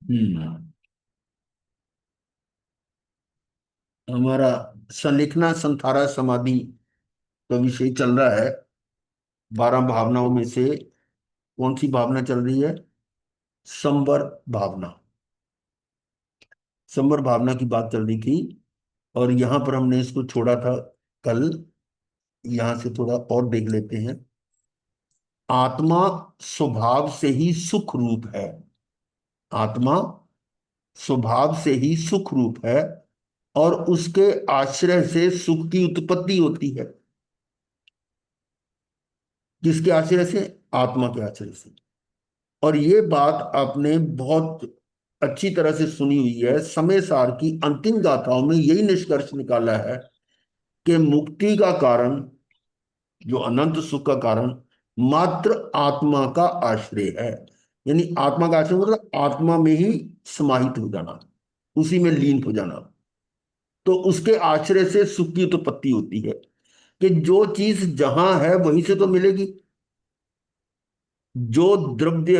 हम्म। हमारा संलिखना संथारा समाधि का विषय चल रहा है। 12 भावनाओं में से कौन सी भावना चल रही है? संवर भावना। संवर भावना की बात चल रही थी, और यहां पर हमने इसको छोड़ा था कल। यहां से थोड़ा और देख लेते हैं। आत्मा स्वभाव से ही सुख रूप है। आत्मा स्वभाव से ही सुख रूप है, और उसके आश्रय से सुख की उत्पत्ति होती है। किसके आश्रय से? आत्मा के आश्रय से। और ये बात आपने बहुत अच्छी तरह से सुनी हुई है। समय सार की अंतिम गाथाओं में यही निष्कर्ष निकाला है कि मुक्ति का कारण, जो अनंत सुख का कारण, मात्र आत्मा का आश्रय है। यानी आत्मा का आश्रय मतलब आत्मा में ही समाहित हो जाना, उसी में लीन हो जाना। तो उसके आश्रय से सुख की उत्पत्ति होती है, कि जो चीज जहां है वहीं से तो मिलेगी। जो द्रव्य,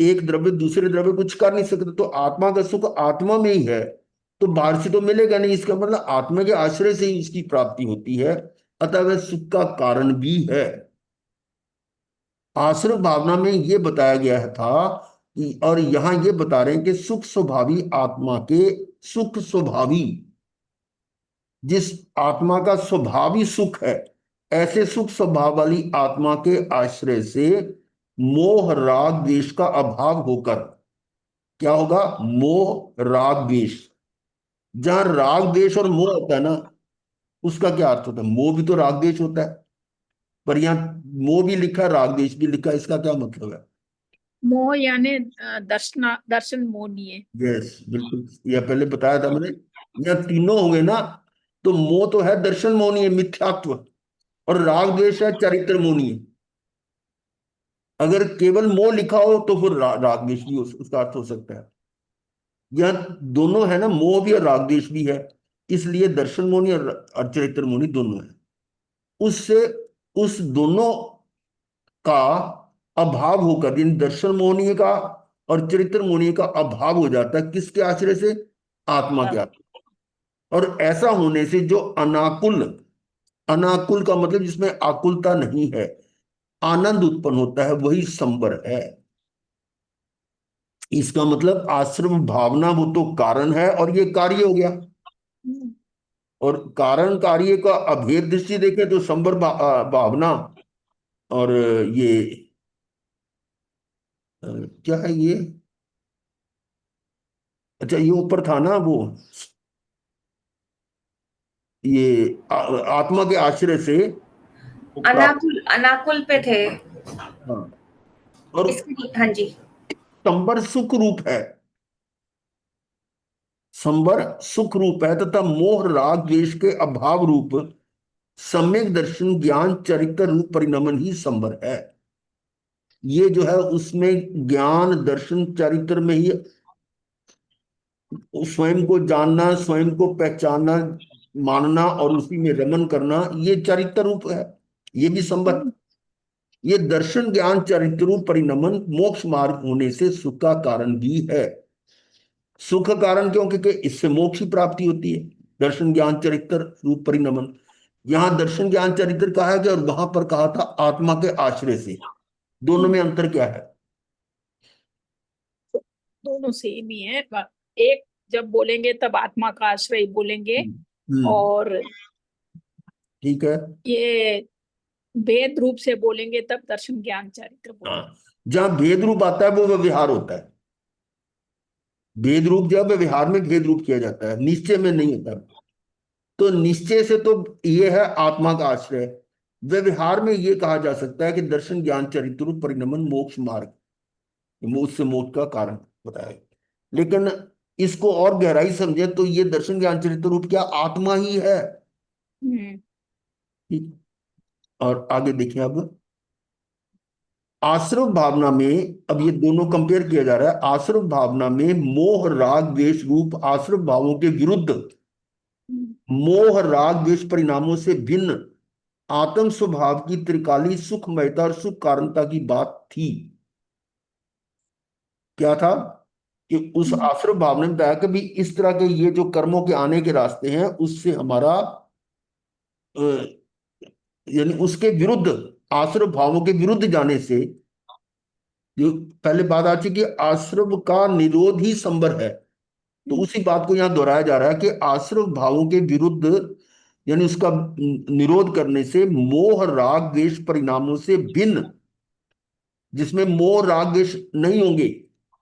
एक द्रव्य दूसरे द्रव्य कुछ कर नहीं सकते, तो आत्मा का सुख आत्मा में ही है, तो बाहर से तो मिलेगा नहीं। इसका मतलब आत्मा के आश्रय से ही उसकी प्राप्ति होती है, अतः वह सुख का कारण भी है। आश्रय भावना में ये बताया गया था और यहां ये बता रहे हैं कि सुख स्वभावी आत्मा के, सुख स्वभावी, जिस आत्मा का स्वभाव ही सुख है, ऐसे सुख स्वभाव वाली आत्मा के आश्रय से मोह राग द्वेष का अभाव होकर क्या होगा? मोह राग द्वेष। जहां राग द्वेष और मोह होता है ना, उसका क्या अर्थ होता है? मोह भी तो राग द्वेष होता है, पर यहाँ मोह भी लिखा है, राग द्वेष भी लिखा है। इसका क्या मतलब है? मोह यानी दर्शन मोह नहीं है। यस, बिल्कुल। यह पहले बताया था मैंने। यहाँ तीनों होंगे ना, तो मोह तो है दर्शन मोहनी है, मिथ्यात्व। और राग द्वेष है चरित्र मोहनी है। अगर केवल मोह लिखा हो तो फिर राग द्वेष भी उसका अर्थ हो सकता है। यहाँ दोनों है ना, मोह भी और राग द्वेष भी है। इसलिए दर्शन मोहनी और चरित्र मोहनी दोनों है। उससे उस दोनों का अभाव होकर, यानी दर्शन मोहनीय का और चरित्र मोहनीय का अभाव हो जाता है। किसके आश्रय से? आत्मा के आश्रय। और ऐसा होने से जो अनाकुल, अनाकुल का मतलब जिसमें आकुलता नहीं है, आनंद उत्पन्न होता है, वही संवर है। इसका मतलब आश्रम भावना वो तो कारण है, और ये कार्य हो गया। हम्म। और कारण कार्य का अभेद दृष्टि देखें तो संवर भावना और ये क्या है ये? अच्छा, ये ऊपर था ना वो, ये आत्मा के आश्रय से वो प्राप्त। अनाकुल, अनाकुल पे थे हाँ। और इसकी। हाँ जी। संवर सुख रूप है। संवर सुख रूप है, तथा मोह राग द्वेष के अभाव रूप सम्यक दर्शन ज्ञान चरित्र रूप परिणमन ही संवर है। ये जो है उसमें ज्ञान दर्शन चरित्र में ही स्वयं को जानना, स्वयं को पहचानना, मानना और उसी में रमन करना, ये चरित्र रूप है। ये भी संवर। ये दर्शन ज्ञान चरित्र रूप परिणमन मोक्ष मार्ग होने से सुख का कारण भी है। सुख कारण क्यों? क्योंकि इससे मोक्ष की प्राप्ति होती है। दर्शन ज्ञान चरित्र रूप परिणमन, यहां दर्शन ज्ञान चरित्र कहा गया और वहां पर कहा था आत्मा के आश्रय से। दोनों में अंतर क्या है? दोनों सेम ही है, एक जब बोलेंगे तब आत्मा का आश्रय बोलेंगे, हम्म। और ठीक है। ये भेद रूप से बोलेंगे तब दर्शन ज्ञान चरित्र बोलेंगे। हाँ, जहां भेद रूप आता है वो व्यवहार होता है। भेद रूप जब व्यवहार में भेद रूप किया जाता है, निश्चय में नहीं होता। तो निश्चय से तो ये है आत्मा का आश्रय। व्यवहार में ये कहा जा सकता है कि दर्शन ज्ञान चरित्र रूप परिणमन मोक्ष मार्ग, मोक्ष से मोक्ष का कारण बताया। लेकिन इसको और गहराई समझे तो ये दर्शन ज्ञान चरित्र रूप क्या आत्मा ही है। हम्म। ठीक। और आगे देखें अब, आश्रव भावना में, अब ये दोनों कंपेयर किया जा रहा है। आश्रव भावना में मोह राग द्वेष रूप आश्रव भावों के विरुद्ध मोह राग द्वेष परिणामों से भिन्न आत्म स्वभाव की त्रिकाली सुखमयता और सुख कारणता की बात थी। क्या था? कि उस आश्रम भाव ने बताया कि भी इस तरह के ये जो कर्मों के आने के रास्ते हैं उससे हमारा अ, यानी उसके विरुद्ध, आश्रम भावों के विरुद्ध जाने से, जो पहले बात आ चुकी है, आश्रम का निरोध ही संवर है। तो उसी बात को यहाँ दोहराया जा रहा है कि आश्रम भावों के विरुद्ध यानी उसका निरोध करने से मोह राग द्वेष परिणामों से भिन्न, जिसमें मोह राग द्वेष नहीं होंगे,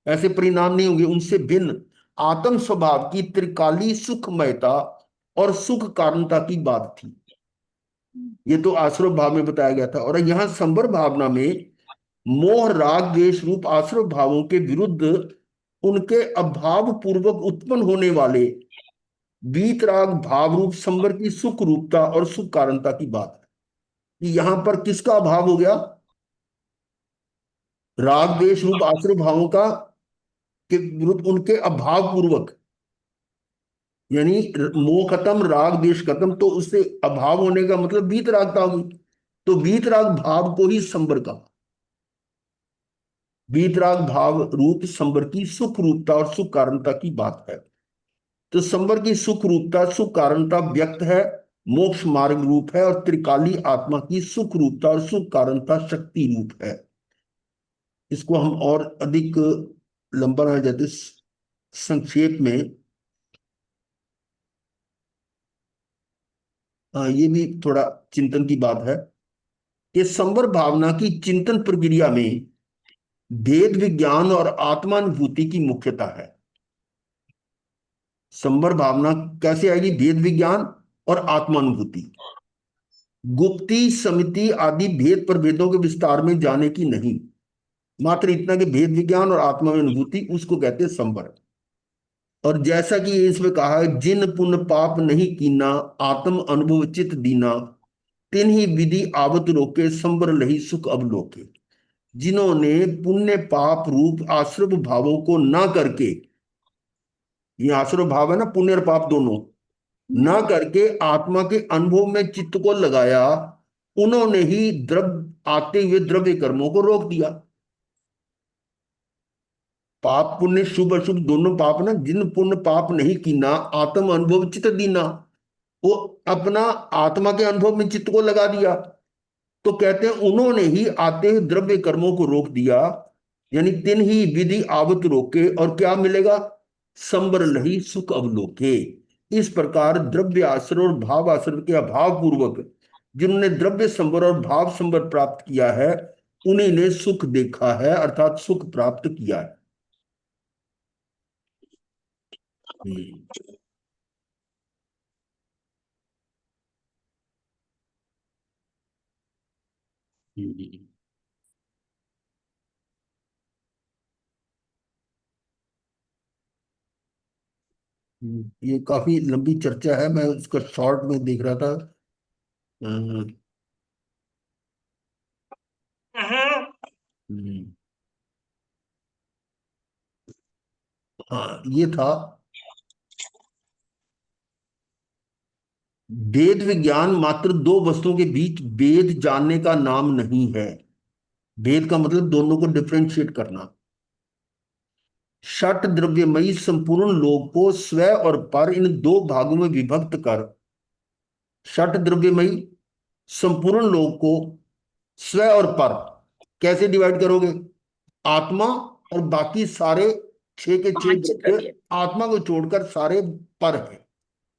ऐसे परिणाम नहीं होंगे, उनसे भिन्न आत्म स्वभाव की त्रिकाली सुखमयता और सुख कारणता की बात थी। ये तो आश्रम भाव में बताया गया था। और यहाँ संवर भावना में मोह राग द्वेष रूप आश्रम भावों के विरुद्ध उनके अभाव पूर्वक उत्पन्न होने वाले वीतराग भाव रूप संवर की सुख रूपता और सुख कारणता की बात है कि यहां पर किसका अभाव हो गया? राग द्वेष रूप आश्रय भावों का के विरुद्ध उनके अभाव पूर्वक, यानी मोह खत्म राग द्वेष खत्म, तो उससे अभाव होने का मतलब वीतरागता होगी। तो वीतराग भाव को ही संवर कहा। वीतराग भाव रूप संवर की सुख रूपता और सुख कारणता की बात है। तो संवर की सुख रूपता सुख कारणता व्यक्त है, मोक्ष मार्ग रूप है, और त्रिकाली आत्मा की सुख रूपता और सुख कारणता शक्ति रूप है। इसको हम और अधिक लंबा ना जाते संक्षेप में ये भी थोड़ा चिंतन की बात है कि संवर भावना की चिंतन प्रक्रिया में भेद विज्ञान और आत्मानुभूति की मुख्यता है। संवर भावना कैसे आएगी? भेद विज्ञान और आत्मानुभूति। गुप्ती समिति आदि भेद प्रभेदों के विस्तार में जाने की नहीं, मात्र इतना कि भेद विज्ञान और आत्मा में अनुभूति, उसको कहते हैं संवर। और जैसा कि इसमें कहा है, जिन पुण्य पाप नहीं कीना आत्म अनुभव चित दीना, तिन ही विधि आवत रोके संवर लही सुख अवलोके। जिन्होंने पुण्य पाप रूप आश्रव भावों को ना करके, ये आश्रव भाव है ना, पुण्य और पाप दोनों, ना करके आत्मा के अनुभव में चित्त को लगाया, उन्होंने ही द्रव्य आते हुए द्रव्य कर्मों को रोक दिया। पाप पुण्य शुभ अशुभ दोनों पाप ना, जिन पुण्य पाप नहीं कीना आत्म अनुभव चित्त दीना, वो अपना आत्मा के अनुभव में चित्त को लगा दिया। तो कहते हैं उन्होंने ही आते हुए द्रव्य कर्मों को रोक दिया, यानी तिन ही विधि आवत रोके, और क्या मिलेगा? संबर लही सुख अवलोके। इस प्रकार द्रव्य आश्रय और भाव आश्रय के अभाव पूर्वक जिन्होंने द्रव्य संबर और भाव संबर प्राप्त किया है, उन्हीं ने सुख देखा है, अर्थात सुख प्राप्त किया है। हम्म। हम्म। ये काफी लंबी चर्चा है, मैं उसका शॉर्ट में देख रहा था। हम्म। हम्म। हाँ, ये था वेद विज्ञान मात्र दो वस्तुओं के बीच भेद जानने का नाम नहीं है। भेद का मतलब दोनों को डिफरेंशिएट करना। षट द्रव्यमयी संपूर्ण लोक को स्व और पर इन दो भागों में विभक्त कर, षट द्रव्यमयी संपूर्ण लोक को स्व और पर कैसे डिवाइड करोगे? आत्मा और बाकी सारे छह के छह पांच द्रव्य द्रव्य। आत्मा को छोड़कर सारे पर है।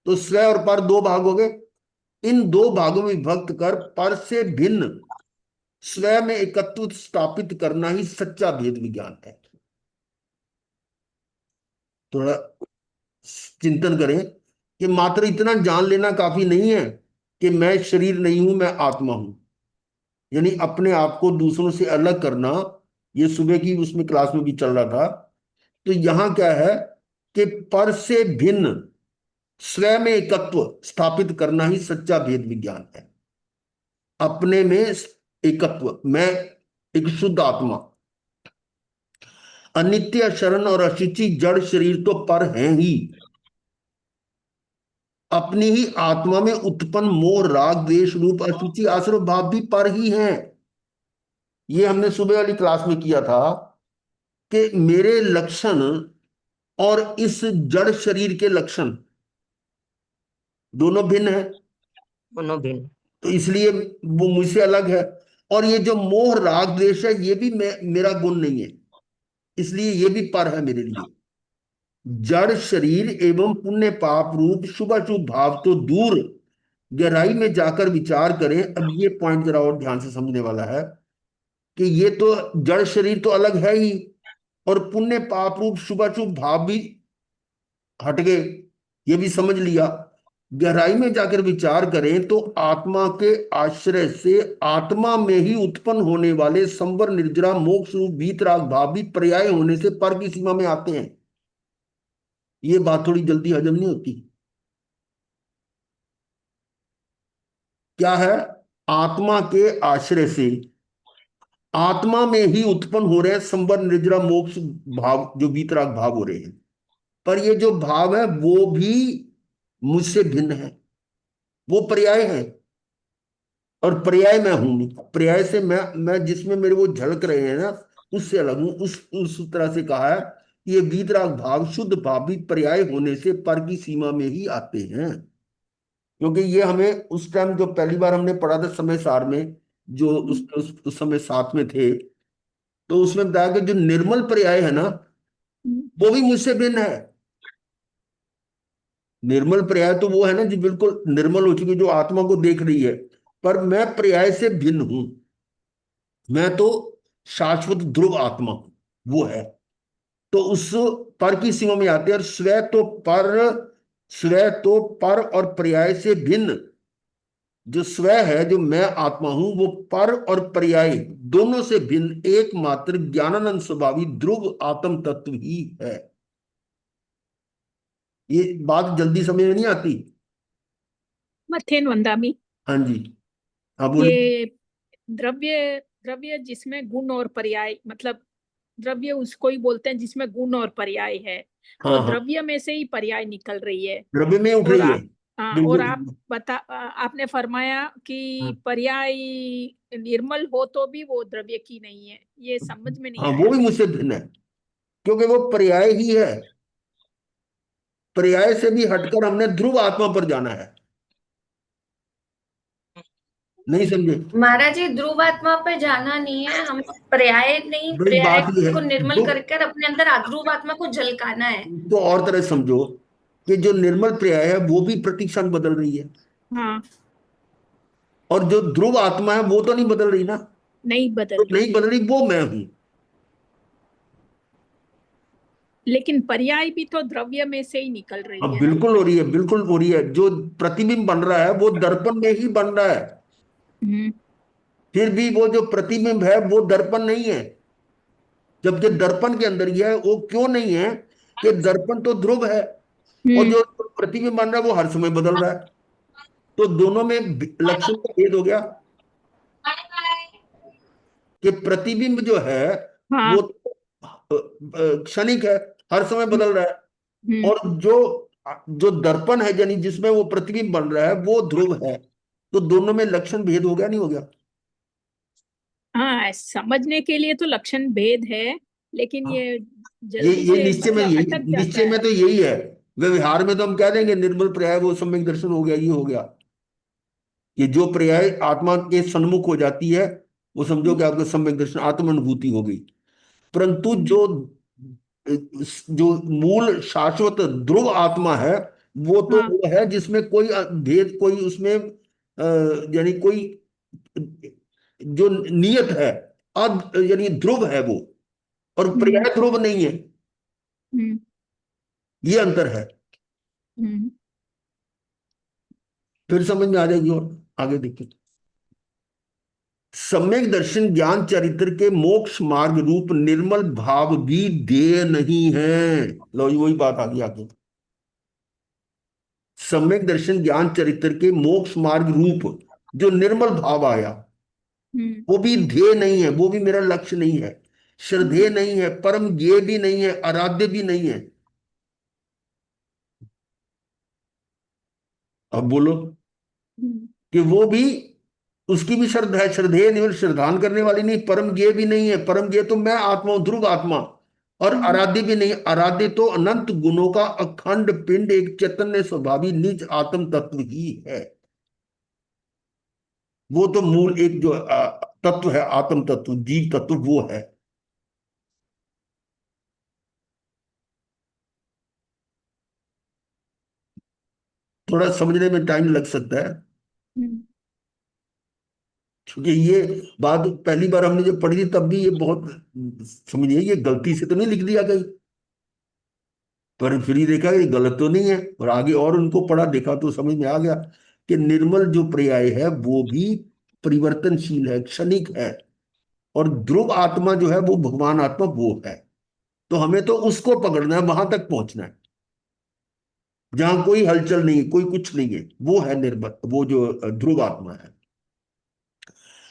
तो स्व और पर दो भाग हो गए। इन दो भागों में विभक्त कर पर से भिन्न स्व में एकत्व स्थापित करना ही सच्चा भेद विज्ञान है। थोड़ा चिंतन करें कि मात्र इतना जान लेना काफी नहीं है कि मैं शरीर नहीं हूं, मैं आत्मा हूं, यानी अपने आप को दूसरों से अलग करना। ये सुबह की उसमें क्लास में भी चल रहा था। तो यहां क्या है कि पर से भिन्न स्व में एकत्व स्थापित करना ही सच्चा भेद विज्ञान है। अपने में एकत्व, मैं एक शुद्ध आत्मा, अनित्य शरण और अशुचि जड़ शरीर तो पर हैं ही, अपनी ही आत्मा में उत्पन्न मोह राग द्वेष रूप अशुचि आश्रय भाव भी पर ही हैं। ये हमने सुबह वाली क्लास में किया था कि मेरे लक्षण और इस जड़ शरीर के लक्षण दोनों भिन्न है, दोनों भिन्न। तो इसलिए वो मुझसे अलग है। और ये जो मोह राग द्वेष है ये भी मेरा गुण नहीं है, इसलिए ये भी पर है मेरे लिए। जड़ शरीर एवं पुण्य पाप रूप शुभ अशुभ भाव तो दूर, गहराई में जाकर विचार करें। अब ये पॉइंट जरा और ध्यान से समझने वाला है कि ये तो जड़ शरीर तो अलग है ही, और पुण्य पाप रूप शुभ अशुभ भाव भी हट गए, ये भी समझ लिया। गहराई में जाकर विचार करें तो आत्मा के आश्रय से आत्मा में ही उत्पन्न होने वाले संवर निर्जरा मोक्ष रूप वीतराग भाव भी पर्याय होने से पर की सीमा में आते हैं। ये बात थोड़ी जल्दी हजम नहीं होती। क्या है? आत्मा के आश्रय से आत्मा में ही उत्पन्न हो रहे हैं संवर निर्जरा मोक्ष भाव, जो वीतराग भाव हो रहे हैं। पर ये जो भाव है वो भी मुझसे भिन्न है, वो पर्याय है, और पर्याय मैं हूं। पर्याय से मैं जिसमें मेरे वो झलक रहे हैं ना, उससे अलग हूं। उस तरह से कहा है कि ये वीतराग भाव शुद्ध भाव भी पर्याय होने से पर की सीमा में ही आते हैं। क्योंकि ये हमें उस टाइम जो पहली बार हमने पढ़ा था समय सार में, जो उस समय साथ में थे, तो उसमें बताया कि जो निर्मल पर्याय है ना वो भी मुझसे भिन्न है। निर्मल पर्याय तो वो है ना जो बिल्कुल निर्मल हो चुकी, जो आत्मा को देख रही है, पर मैं पर्याय से भिन्न हूं। मैं तो शाश्वत ध्रुव आत्मा हूं, वो है। तो उस पर की सीमा में आते हैं। और स्व तो पर और पर्याय से भिन्न जो स्व है, जो मैं आत्मा हूं, वो पर और पर्याय दोनों से भिन्न एकमात्र ज्ञानानंद स्वभावी ध्रुव आत्म तत्व ही है। ये बात जल्दी समझ में नहीं आती? मथेन वंदामी, हाँ जी, हाँ बोलिए। ये द्रव्य द्रव्य जिसमें गुण और पर्याय, मतलब द्रव्य उसको ही बोलते हैं जिसमें गुण और पर्याय है। तो हाँ हाँ, द्रव्य में से ही पर्याय निकल रही है। द्रव्य में उठ और रही है। और बिल्कुल आप ठीक आपने फरमाया है। कि पर्याय निर्मल हो तो भी वो द्रव्य की नहीं है, ये समझ में नहीं हाँ, वो आया। भी मुझसे भिन्न है, क्योंकि वो पर्याय ही है। पर्याय से भी हटकर हमने ध्रुव आत्मा पर जाना है। नहीं समझे? महाराज जी, ध्रुव आत्मा पे जाना नहीं है, हम पर्याय नहीं, बड़ी पर्याय बात यह है, को निर्मल जो कर अपने अंदर अध्रुव आत्मा को झलकाना है। तो और तरह समझो कि जो निर्मल पर्याय है वो भी प्रतिक्षण बदल रही है, हाँ, और जो ध्रुव आत्मा है वो तो नहीं बदल रही ना। नहीं तो बदल रही नहीं है, बदल रही, वो मैं हूं। लेकिन पर्याय भी तो द्रव्य में से ही निकल रही अब है ना। बिल्कुल हो रही है, बिल्कुल हो रही है। जो प्रतिबिंब बन रहा है वो दर्पण में ही बन रहा है, हम्म फिर भी वो जो प्रतिबिंब है वो दर्पण नहीं है। जबकि दर्पण के अंदर ही है। वो क्यों नहीं है? कि दर्पण तो ध्रुव है, और हम्म जो प्रतिबिंब बन रहा है वो हर समय बदल रहा है। तो दोनों में लक्षण का भेद हो गया कि प्रतिबिंब जो है हाँ। वो क्षणिक है, हर समय बदल रहा है। हम्म और जो जो दर्पण है, यानी जिसमें वो प्रतिबिंब बन रहा है, वो ध्रुव है। तो दोनों में लक्षण भेद हो गया, नहीं हो गया? हाँ, समझने के लिए तो लक्षण भेद है, लेकिन हाँ। ये ये जल्दी ये से निश्चय में मतलब यही, अटक जाता निश्चय में है। तो यही है। व्यवहार में तो हम कह देंगे निर्मल पर्याय वो सम्यक दर्शन हो गया, ये हो गया। ये जो पर्याय आत्मा के सन्मुख हो जाती है वो समझो कि आपका सम्यक दर्शन आत्म अनुभूति हो गई। परंतु हम्म जो मूल शाश्वत ध्रुव आत्मा है, वो तो हाँ। वो है जिसमें कोई भेद, कोई उसमें यानी कोई जो नियत है, अद यानी ध्रुव है वो, और हम्म पर्याय ध्रुव नहीं है। हम्म ये अंतर है। हम्म फिर समझ में आ जाएगी। और आगे देखिए, सम्यक दर्शन ज्ञान चरित्र के मोक्ष मार्ग रूप निर्मल भाव भी देय नहीं है। लो ये वही बात आ गई आगे। सम्यक दर्शन ज्ञान चरित्र के मोक्ष मार्ग रूप जो निर्मल भाव आया, हम्म वो भी ध्येय नहीं है, वो भी मेरा लक्ष्य नहीं है, श्रद्धेय नहीं है, परम ज्ञेय भी नहीं है, आराध्य भी नहीं है। अब बोलो हम्म कि वो भी, उसकी भी श्रद्धा है, श्रद्धेय नहीं, श्रद्धान करने वाली नहीं, परम ज्ञेय भी नहीं है। परम ज्ञेय तो मैं आत्मा हूं, ध्रुव आत्मा। और आराध्य भी नहीं। आराध्य तो अनंत गुणों का अखंड पिंड, एक चैतन्य स्वभावी निज आत्म तत्व ही है। वो तो मूल एक जो तत्व है, आत्म तत्व, जीव तत्व, वो है। थोड़ा समझने में टाइम लग सकता है, क्योंकि ये बात पहली बार हमने जब पढ़ी थी तब भी ये बहुत, समझिए ये गलती से तो नहीं लिख दिया गई, पर फिर ये देखा ये गलत तो नहीं है, और आगे और उनको पढ़ा देखा तो समझ में आ गया कि निर्मल जो पर्याय है वो भी परिवर्तनशील है, क्षणिक है, और ध्रुव आत्मा जो है वो भगवान आत्मा वो है। तो हमें तो उसको पकड़ना है, वहां तक पहुंचना है जहां कोई हलचल नहीं है, कोई कुछ नहीं है, वो है निर्मल, वो जो ध्रुव आत्मा है।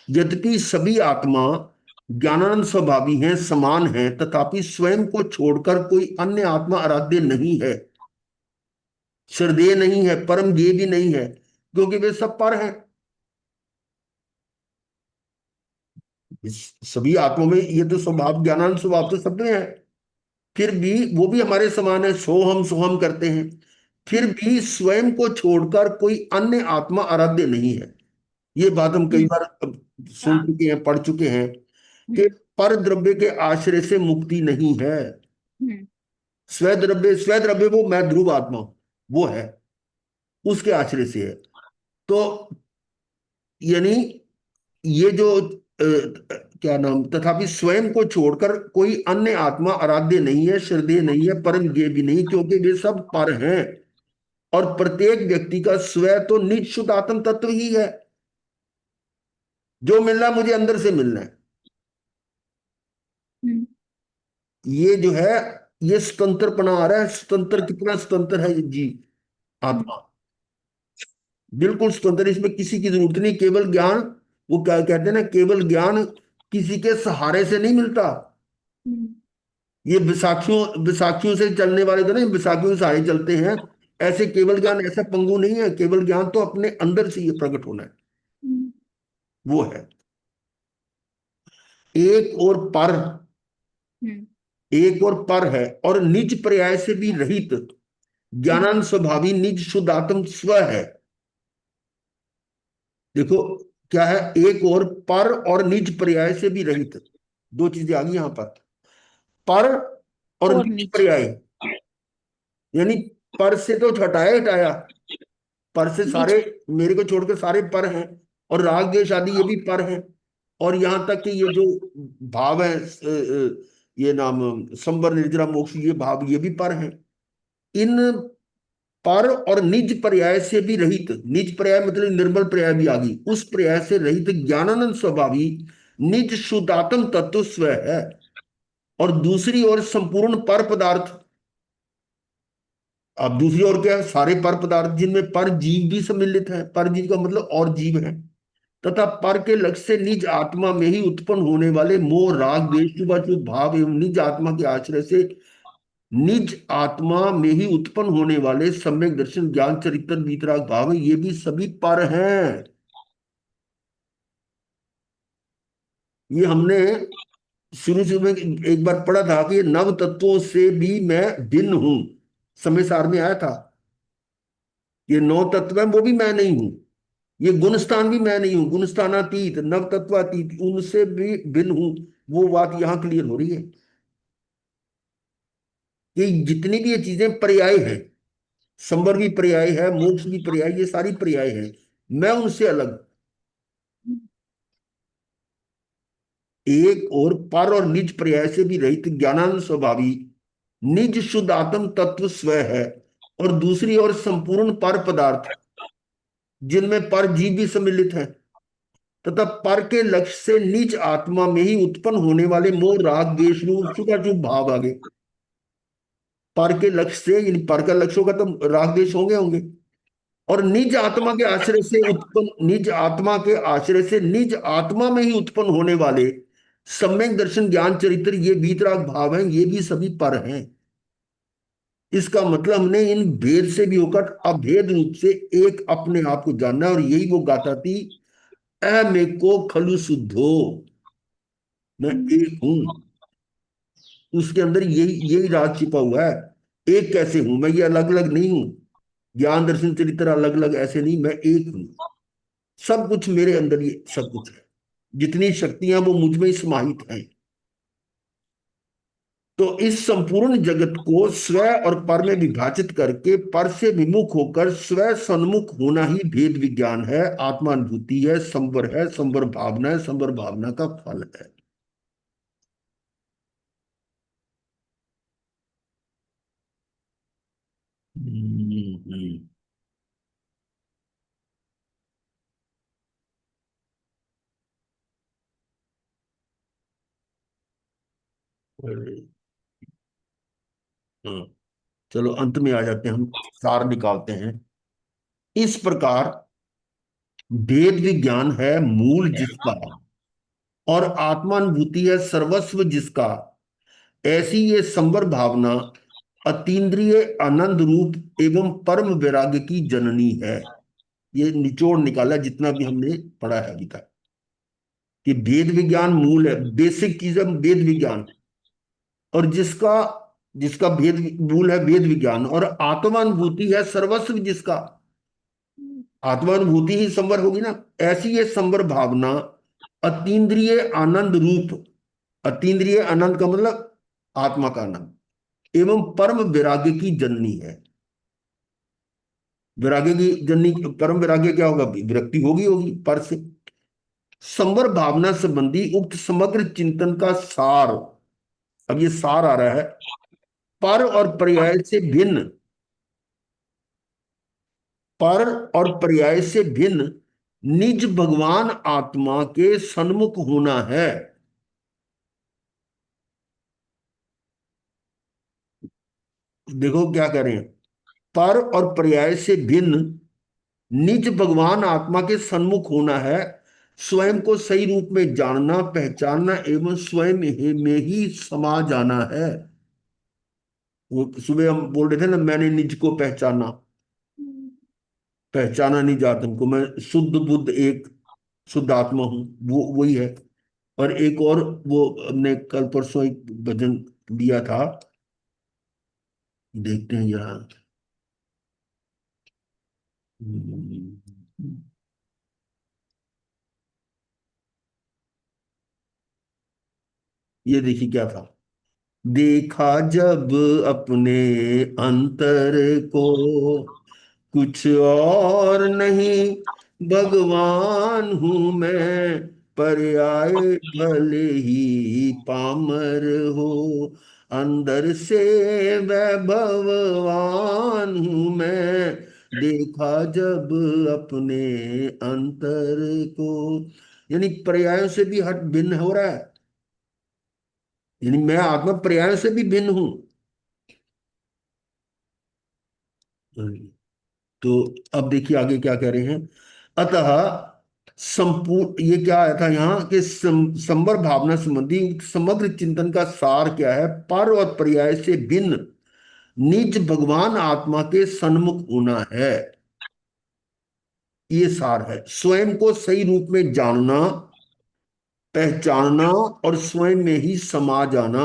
यद्यपि सभी आत्मा ज्ञानानंद स्वभावी हैं, समान हैं, तथापि स्वयं को छोड़कर कोई अन्य आत्मा आराध्य नहीं है, श्रद्धेय नहीं है, परम ज्ञेय भी नहीं है, क्योंकि वे सब पर हैं। सभी आत्माओं में ये तो स्वभाव, ज्ञानानंद स्वभाव तो सब में है, फिर भी वो भी हमारे समान है, सोहम सोहम करते हैं, फिर भी स्वयं को छोड़कर कोई अन्य आत्मा आराध्य नहीं है। ये बात हम कई बार सुन हाँ। चुके हैं, पढ़ चुके हैं कि पर द्रव्य के आश्रय से मुक्ति नहीं है। स्व द्रव्य वो मैं ध्रुव आत्मा हूं, वो है, उसके आश्रय से है। तो यानी ये जो क्या नाम, तथापि स्वयं को छोड़कर कोई अन्य आत्मा आराध्य नहीं है, श्रद्धेय नहीं है, परम ज्ञेय भी नहीं, क्योंकि वे सब पर हैं, और प्रत्येक व्यक्ति का स्वयं तो निज शुद्ध आत्म तत्व ही है। जो मिलना है मुझे अंदर से मिलना है, ये जो है, ये स्वतंत्रपना आ रहा है। स्वतंत्र, कितना स्वतंत्र है ये जी आत्मा, बिल्कुल स्वतंत्र, इसमें किसी की जरूरत नहीं। केवल ज्ञान, वो क्या कहते हैं ना, केवल ज्ञान किसी के सहारे से नहीं मिलता। ये विसाखियों विसाखियों से चलने वाले तो नहीं, विसाखियों के सहारे चलते हैं, ऐसे केवल ज्ञान ऐसा पंगु नहीं है। केवल ज्ञान तो अपने अंदर से ये प्रकट होना है, वो है। एक और पर, एक और पर है, और निज पर्याय से भी रहित ज्ञानान स्वभावी निज शुद्धात्म स्व है। देखो क्या है, एक और पर और निज पर्याय से भी रहित, दो चीजें आ गई यहां पर और और निज नीचे पर्याय, यानी पर से तो हटाया हटाया, पर से नीचे। सारे, मेरे को छोड़कर सारे पर हैं, और राग द्वेष आदि ये भी पर हैं, और यहां तक कि ये जो भाव है ये नाम संवर निर्जरा मोक्ष, ये भाव ये भी पर हैं। इन पर और निज पर्याय से भी रहित, निज पर्याय मतलब निर्मल पर्याय भी आ गई, उस पर्याय से रहित ज्ञानानंद स्वभावी निज शुद्धात्म तत्व स्व है। और दूसरी ओर संपूर्ण पर पदार्थ, अब दूसरी ओर क्या है, सारे पर पदार्थ जिनमें पर जीव भी सम्मिलित है, पर जीव का मतलब और जीव है, तथा पर के लक्ष्य से निज आत्मा में ही उत्पन्न होने वाले मोह राग द्वेष शुभाशुभ भाव एवं निज आत्मा के आश्रय से निज आत्मा में ही उत्पन्न होने वाले सम्यक दर्शन ज्ञान चरित्र वीतराग भाव, ये भी सभी पर हैं। ये हमने शुरू शुरू में एक बार पढ़ा था कि ये नव तत्वों से भी मैं भिन्न हूं, समय सार में आया था। ये नौ तत्व है, वो भी मैं नहीं हूं। ये गुणस्थान भी मैं नहीं हूं, गुणस्थानातीत नव तत्वातीत, उनसे भी भिन्न हूं। वो बात यहां क्लियर हो रही है कि जितनी भी ये चीजें पर्याय हैं, संवर भी पर्याय है, मोक्ष भी पर्याय, ये सारी पर्याय है, मैं उनसे अलग। एक और पर और निज पर्याय से भी रहित ज्ञानानंद स्वभावी निज शुद्ध आत्म तत्व स्व है, और दूसरी ओर संपूर्ण पर पदार्थ जिनमें पर जीव भी सम्मिलित है, तथा पर के लक्ष्य से निज आत्मा में ही उत्पन्न होने वाले मोह राग द्वेष रूप शुभाशुभ भाव आगे। पर के लक्ष्य से, यानी पर का लक्ष्य होगा तो राग द्वेष होंगे होंगे, और निज आत्मा के आश्रय से उत्पन्न, निज आत्मा के आश्रय से निज आत्मा में ही उत्पन्न होने वाले सम्यक दर्शन ज्ञान चरित्र, ये वीतराग भाव हैं, ये भी सभी पर हैं। इसका मतलब हमने इन भेद से भी होकर अभेद रूप से एक अपने आप को जानना है, और यही वो गाथा थी, अहमेको खलु शुद्धो, मैं एक हूं। उसके अंदर यही यही राज छिपा हुआ है। एक कैसे हूं मैं, ये अलग अलग नहीं हूं। ज्ञान दर्शन चरित्र अलग अलग ऐसे नहीं, मैं एक हूं। सब कुछ मेरे अंदर, ये सब कुछ है। जितनी शक्तियां वो मुझ में ही समाहित हैं। तो इस संपूर्ण जगत को स्व और पर में विभाजित करके पर से विमुख होकर स्व सन्मुख होना ही भेद विज्ञान है, आत्मानुभूति है, संवर है, संवर भावना है, संवर भावना का फल है। हम्म। अरे, हाँ, चलो अंत में आ जाते हैं, हम सार निकालते हैं। इस प्रकार भेद विज्ञान है मूल जिसका, और आत्मानुभूति है सर्वस्व जिसका, ऐसी ये संवर भावना अतीन्द्रिय आनंद रूप एवं परम वैराग्य की जननी है। ये निचोड़ निकाला जितना भी हमने पढ़ा है अभी तक, कि वेद विज्ञान मूल है, बेसिक चीज है वेद विज्ञान। और जिसका जिसका भेद मूल है वेद विज्ञान, और आत्मानुभूति है सर्वस्व जिसका, आत्मानुभूति ही संवर होगी ना। ऐसी ये संवर भावना अतीन्द्रिय आनंद रूप, अतीन्द्रिय आनंद का मतलब आत्मा का आनंद, एवं परम वैराग्य की जननी है। वैराग्य की जननी, परम वैराग्य क्या होगा, विरक्ति होगी होगी पर से। संवर भावना संबंधी उक्त समग्र चिंतन का सार, अब ये सार आ रहा है, पर और पर्याय से भिन्न, पर और पर्याय से भिन्न निज भगवान आत्मा के सन्मुख होना है। देखो क्या कह रहे हैं, पर और पर्याय से भिन्न निज भगवान आत्मा के सन्मुख होना है, स्वयं को सही रूप में जानना पहचानना एवं स्वयं में ही समा जाना है। वो सुबह हम बोल रहे थे ना, मैंने निज को पहचाना, पहचाना नहीं जाता तुमको, मैं शुद्ध बुद्ध एक शुद्ध आत्मा हूं, वो वही है। और एक और, वो हमने कल परसों एक भजन दिया था, देखते हैं जरा। ये देखिए क्या था, देखा जब अपने अंतर को, कुछ और नहीं भगवान हूं मैं, पर्याय भले ही पामर हो, अंदर से वैभववान हूं मैं, देखा जब अपने अंतर को। यानी पर्यायों से भी हट भिन्न हो रहा है, यानी मैं आत्मा पर्यायों से भी भिन्न हूं। तो अब देखिए आगे क्या कह रहे हैं, अतः संपूर्ण, ये क्या आया था यहाँ कि संवर भावना संबंधी समग्र चिंतन का सार क्या है, पर और पर्याय से भिन्न निज भगवान आत्मा के सन्मुख होना है। ये सार है, स्वयं को सही रूप में जानना पहचानना और स्वयं में ही समा जाना।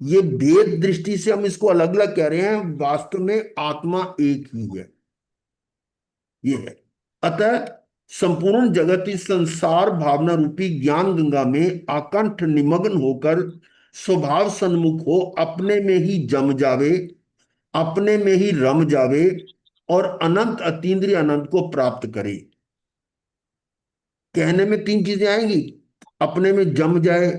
ये भेद दृष्टि से हम इसको अलग अलग कह रहे हैं, वास्तव में आत्मा एक ही है, ये है। अतः संपूर्ण जगत इस संसार भावना रूपी ज्ञान गंगा में आकंठ निमग्न होकर स्वभाव सन्मुख हो अपने में ही जम जावे, अपने में ही रम जावे, और अनंत अतीन्द्रिय अनंत को प्राप्त करे। कहने में तीन चीजें आएंगी, अपने में जम जाए,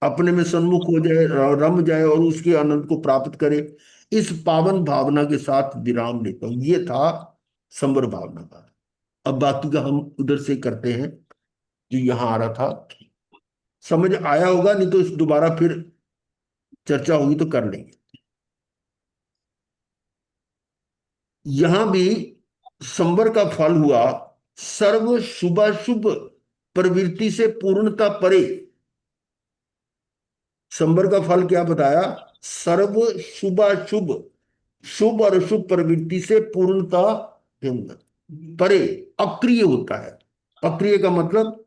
अपने में सन्मुख हो जाए, रम जाए, और उसके आनंद को प्राप्त करे। इस पावन भावना के साथ विराम लेता हूं। ये था संवर भावना का। अब बाकी का हम उधर से करते हैं जो यहां आ रहा था। समझ आया होगा, नहीं तो इस दोबारा फिर चर्चा होगी तो कर लेंगे। यहां भी संवर का फल हुआ सर्व शुभाशुभ प्रवृत्ति से पूर्णता परे। संवर का फल क्या बताया, सर्व शुभाशुभ, शुभ और अशुभ प्रवृत्ति से पूर्णता परे, अक्रिय होता है। अक्रिय का मतलब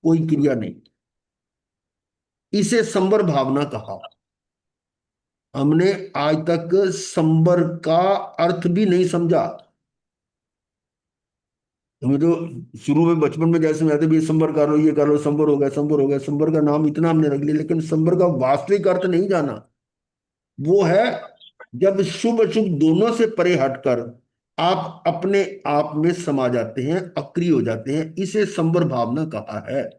कोई क्रिया नहीं, इसे संवर भावना कहा। हमने आज तक संबर का अर्थ भी नहीं समझा। हमें तो शुरू में बचपन में जैसे में आते भी संबर कर लो, ये कर लो, संबर हो गया, संबर हो गया, संबर का नाम इतना हमने रख लिया, लेकिन संबर का वास्तविक अर्थ नहीं जाना। वो है जब शुभ अशुभ दोनों से परे हटकर आप अपने आप में समा जाते हैं, अक्रिय हो जाते हैं, इसे संबर भावना कहा है।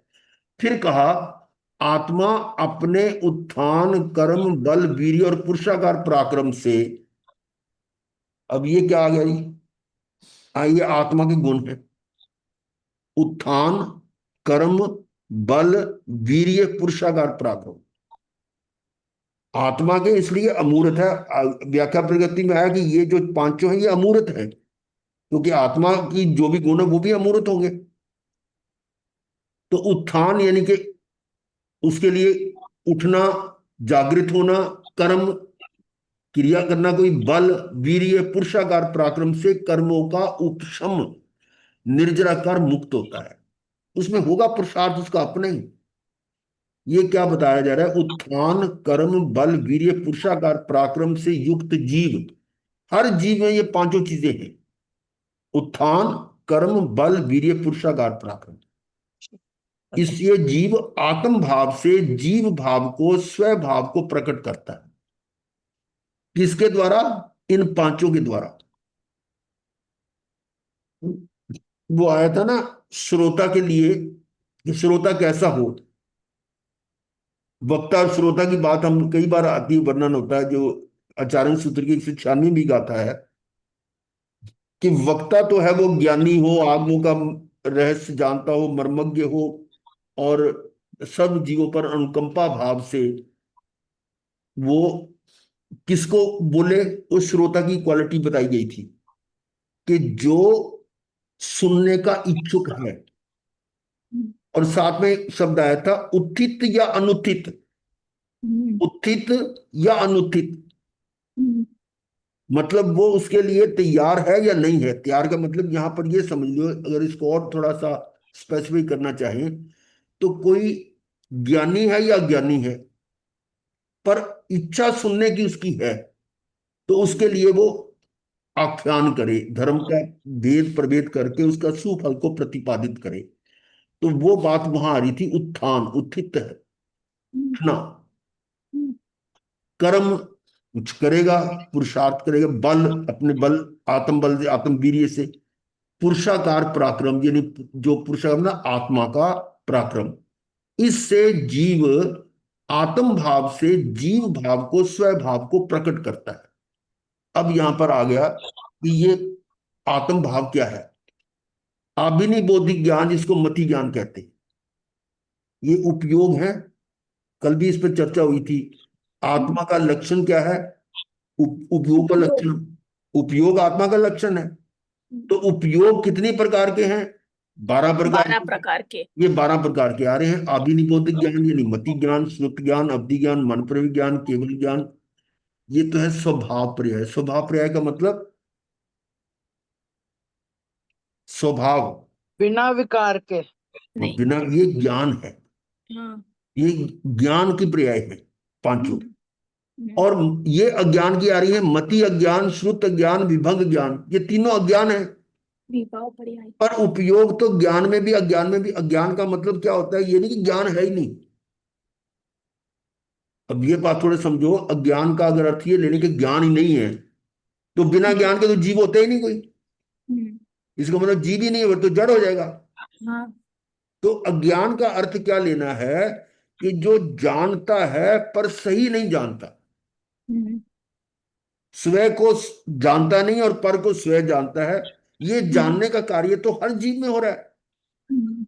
फिर कहा आत्मा अपने उत्थान कर्म बल वीर्य और पुरुषाकार पराक्रम से। अब ये क्या आ गया जी? ये आत्मा के गुण है। उत्थान कर्म बल वीर्य पुरुषाकार पराक्रम। आत्मा के इसलिए अमूर्त है। व्याख्या प्रगति में आया कि ये जो पांचों हैं ये अमूर्त है, क्योंकि आत्मा की जो भी गुण है वो भी अमूर्त होंगे। तो उत्थान यानी कि उसके लिए उठना, जागृत होना, कर्म क्रिया करना, कोई बल वीर्य पुरुषाकार पराक्रम से कर्मों का उपशम निर्जरा कर मुक्त होता है। उसमें होगा पुरुषार्थ उसका अपना ही। ये क्या बताया जा रहा है? उत्थान कर्म बल वीर्य पुरुषाकार पराक्रम से युक्त जीव, हर जीव में ये पांचों चीजें हैं। उत्थान कर्म बल वीर्य पुरुषाकार पराक्रम। इसलिए जीव आत्म भाव से जीव भाव को स्व भाव को प्रकट करता है। किसके द्वारा? इन पांचों के द्वारा। वो आया था ना श्रोता के लिए कि श्रोता कैसा हो। वक्ता और श्रोता की बात हम कई बार आती है, वर्णन होता है जो आचार्य सूत्र की 196 भी गाता है कि वक्ता तो है वो ज्ञानी हो, आगमों का रहस्य जानता हो, मर्मज्ञ हो, और सब जीवों पर अनुकंपा भाव से वो किसको बोले। उस श्रोता की क्वालिटी बताई गई थी कि जो सुनने का इच्छुक है। और साथ में शब्द आया था उत्थित या अनुत्थित। उत्थित या अनुत्थित मतलब वो उसके लिए तैयार है या नहीं है। तैयार का मतलब यहां पर ये समझ लो, अगर इसको और थोड़ा सा स्पेसिफिक करना चाहें तो कोई ज्ञानी है या अज्ञानी है, पर इच्छा सुनने की उसकी है, तो उसके लिए वो आख्यान करे, धर्म का भेद प्रभेद करके उसका सुफल को प्रतिपादित करे। तो वो बात वहां आ रही थी। उत्थान उत्थित है, उठना। कर्म कुछ करेगा, पुरुषार्थ करेगा, बल अपने बल आत्म बल से आत्म वीर्य से। पुरुषाकार पराक्रम यानी जो पुरुषाकार ना आत्मा का पराक्रम, इससे जीव आत्म भाव से जीव भाव को स्व भाव को प्रकट करता है। अब यहां पर आ गया कि ये आत्म भाव क्या है। आभिनिव बौद्धिक ज्ञान जिसको मति ज्ञान कहते हैं, ये उपयोग है। कल भी इस पर चर्चा हुई थी। आत्मा का लक्षण क्या है? उपयोग का लक्षण। उपयोग आत्मा का लक्षण है। तो उपयोग कितने प्रकार के हैं? 12 प्रकार 12 के। प्रकार के। ये 12 प्रकार के आ रहे हैं। आभिनिबोधिक ज्ञान यानी मति ज्ञान, श्रुत ज्ञान, अवधि ज्ञान, मन प्रयोग ज्ञान, केवल ज्ञान। ये तो है स्वभाव पर्याय। स्वभाव पर्याय का मतलब स्वभाव, बिना विकार के। नहीं। बिना, ये ज्ञान है। हाँ। ये ज्ञान की पर्याय है पांचों। हम्म, और ये अज्ञान की आ रही है मति अज्ञान, श्रुत अज्ञान, विभंग ज्ञान। ये तीनों अज्ञान है। विभाव पर्याय। पर उपयोग तो ज्ञान में भी अज्ञान में भी। अज्ञान का मतलब क्या होता है? ये नहीं कि ज्ञान है ही नहीं। अब ये बात थोड़े समझो। अज्ञान का अगर अर्थ ये लेने के ज्ञान ही नहीं है, तो बिना ज्ञान के तो जीव होते ही नहीं कोई। हम्म, इसका मतलब जीव ही नहीं है, तो जड़ हो जाएगा। हाँ। तो अज्ञान का अर्थ क्या लेना है? कि जो जानता है पर सही नहीं जानता, हम्म, स्व को जानता नहीं और पर को स्व जानता है। ये जानने का कार्य तो हर जीव में हो रहा है। हम्म,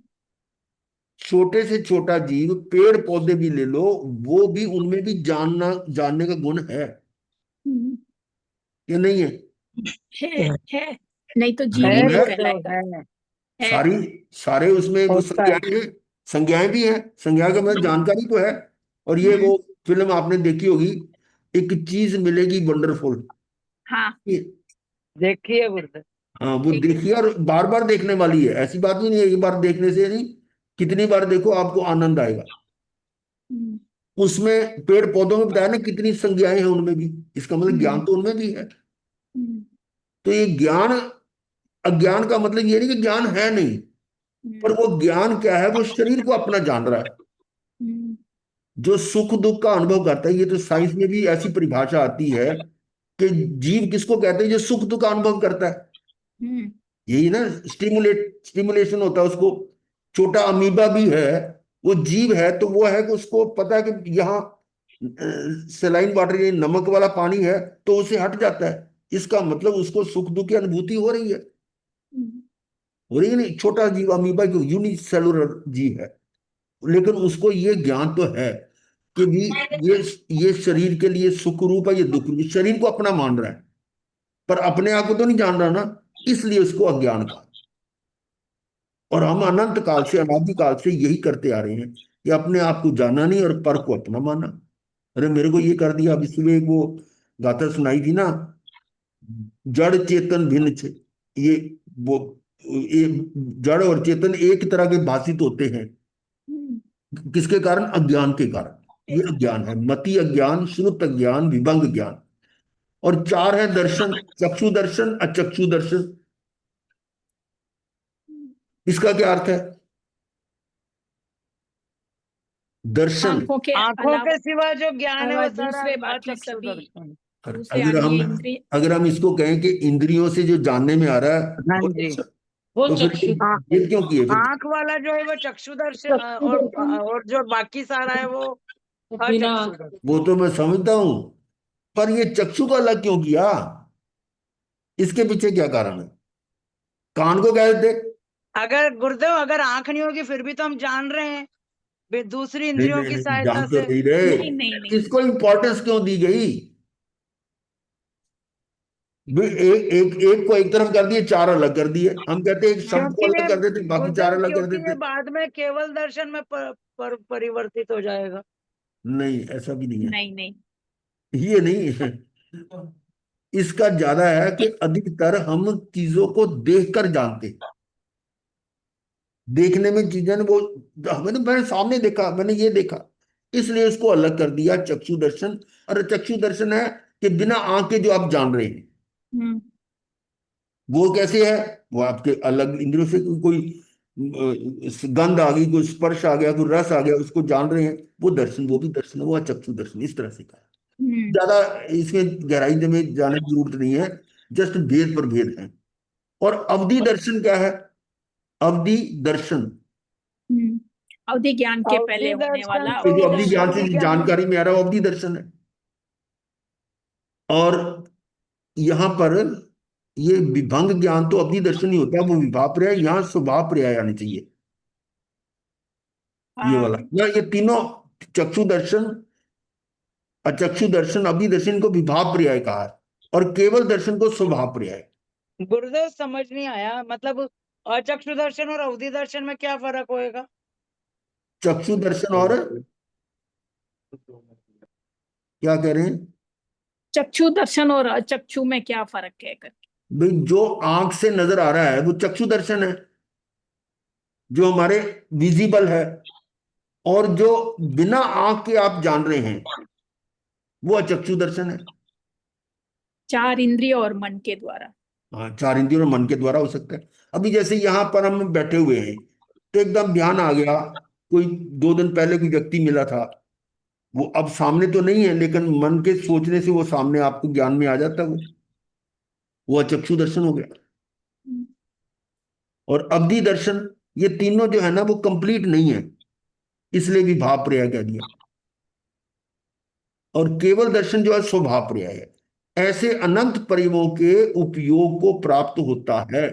छोटे से छोटा जीव, पेड़ पौधे भी ले लो, वो भी, उनमें भी जानना, जानने का गुण है हम्म, कि नहीं है? है। नहीं तो जीव है ही है नहीं है। गुरु कहलाएगा। है। है। सारी, सारे उसमें वो होता है। संज्ञाएं हैं। संज्ञाएं भी हैं। संज्ञा का मतलब जानकारी तो है। और ये हम्म, वो फिल्म आपने देखी होगी, एक चीज मिलेगी वंडरफुल। हाँ। देखिए गुरुदेव। हाँ, वो ठीक है। देखिए, और बार बार देखने वाली है। ऐसी बात भी नहीं है एक बार देखने से नहीं, कितनी बार देखो आपको आनंद आएगा। हम्म, उसमें पेड़ पौधों में बताया ना कितनी संज्ञाएं हैं उनमें भी, इसका मतलब ज्ञान तो उनमें भी है। तो ये ज्ञान, अज्ञान का मतलब ये नहीं कि ज्ञान है नहीं, पर वो ज्ञान क्या है, वो शरीर को अपना जान रहा है। जो सुख दुख का अनुभव करता है, ये तो साइंस में भी ऐसी परिभाषा आती है कि जीव किसको कहते हैं, जो सुख दुख का अनुभव करता है। यही ना, स्टिमुलेशन होता है उसको। छोटा अमीबा भी है, वो जीव है, तो वो है कि उसको पता है कि यहाँ सलाइन वाटर, ये नमक वाला पानी है, तो उसे हट जाता है। इसका मतलब उसको सुख दुख की अनुभूति हो रही है, हो रही है नहीं। छोटा जीव अमीबा जो यूनिसेलुलर जीव है, लेकिन उसको ये ज्ञान तो है कि भी ये शरीर के लिए सुख रूप है, ये दुख रूप, शरीर को अपना मान रहा है, पर अपने आप को तो नहीं जान रहा ना, इसलिए उसको अज्ञान कहा। और हम अनंत काल से, अनादि काल से यही करते आ रहे हैं कि अपने आप को जाना नहीं और पर को अपना माना। अरे मेरे को ये कर दिया, अभी सुबह एक वो गाथा सुनाई थी ना, जड़ चेतन भिन्न छे, ये वो ये जड़ और चेतन एक तरह के भाषित होते हैं, किसके कारण, अज्ञान के कारण। ये अज्ञान है, मति अज्ञान, श्रुत अज्ञान, विभंग ज्ञान। और चार है दर्शन, चक्षु दर्शन, अचक्षु दर्शन। इसका क्या अर्थ है, दर्शन। आंखों के आंखों अलावा के सिवा जो ज्ञान है वो सारा दूसरे बाकी अचक्षु सभी दर्शन। दूसरे अगर अन्य हम इंद्रिय। अगर हम इसको कहें कि इंद्रियों से जो जानने में आ रहा है हाँ वो जी, दर्शन, वो तो फिर चक्षु। ये क्यों किए फिर। आंख वाला जो है वो चक्षु दर्शन, और जो बाकी सारा है वो बिना अचक्षु दर्शन। वो तो मैं समझता हूं, पर ये चक्षु का अलग क्यों किया, इसके पीछे क्या कारण है। कान को कह देते, अगर गुरुदेव, अगर आंख नहीं होगी फिर भी तो हम जान रहे हैं दूसरी नहीं इंद्रियों नहीं की नहीं, जान सहायता तो से। नहीं रहे, नहीं नहीं नहीं इसको इंपॉर्टेंस क्यों दी गई। भी एक एक को एक तरफ कर दिए, चार अलग कर दिए। हम कहते हैं एक शब्द को क्योंकि ये अलग कर देते, बाकी चार गुरुदेव, अलग कर क्योंकि ये देते। बाद में केवल दर्शन में परिवर्तित हो जाएगा। नहीं, ऐसा भी नहीं है, नहीं नहीं ये नहीं है। इसका ज्यादा है कि अधिकतर हम चीजों को देखकर जानते हैं। देखने में चीजें वो, मैंने सामने देखा, मैंने ये देखा, इसलिए इसको अलग कर दिया चक्षु दर्शन। और चक्षु दर्शन है कि बिना आंख के जो आप जान रहे हैं, वो कैसे है, वो आपके अलग इंद्रियों से कोई गंध आ गई, कोई स्पर्श आ गया, कोई रस आ गया, उसको जान रहे हैं, वो दर्शन, वो भी दर्शन है, वो चक्षु दर्शन। इस तरह से कहा, ज्यादा इसमें गहराई में जाने की जरूरत नहीं है, जस्ट भेद पर भेद है। और अवधि दर्शन क्या है, अवधि दर्शन, अवधि ज्ञान के पहले अवधि होने वाला दर्शन ये अवधि जो तो अवधि दर्शन। ज्ञान अवधि से ज्ञान जानकारी में आ रहा है, वो अवधि दर्शन है। और यहां पर ये विभंग ज्ञान तो अवधि दर्शन ही होता है, वो विभाव पर्याय, यहाँ स्वभाव पर्याय आने चाहिए, ये वाला ना। ये तीनों, चक्षु दर्शन, अचक्षु दर्शन, अवधि दर्शन को विभाव पर्याय कहा है, और केवल दर्शन को स्वभाव पर्याय। गुरुदेव समझ नहीं आया, मतलब अचक्षु दर्शन और अवधि दर्शन में क्या फर्क होएगा? चक्षु दर्शन और क्या कह रहे हैं चक्षु दर्शन और अचक्षु में क्या फर्क है भाई, जो आंख से नजर आ रहा है वो चक्षु दर्शन है, जो हमारे विजिबल है। और जो बिना आंख के आप जान रहे हैं, वो अचक्षु दर्शन है। चार इंद्रिय और मन के द्वारा। हाँ, चार इंद्रियों और मन के द्वारा हो सकता है। अभी जैसे यहाँ पर हम बैठे हुए हैं, तो एकदम ध्यान आ गया, कोई 2 दिन पहले कोई व्यक्ति मिला था, वो अब सामने तो नहीं है, लेकिन मन के सोचने से वो सामने आपको ज्ञान में आ जाता है, वो अचक्षु दर्शन हो गया। और अवधि दर्शन, ये तीनों जो है ना वो कंप्लीट नहीं है, इसलिए भी भाव पर्याय कह दिया। और केवल दर्शन जो है स्वभाव पर्याय है। ऐसे अनंत परियों के उपयोग को प्राप्त होता है।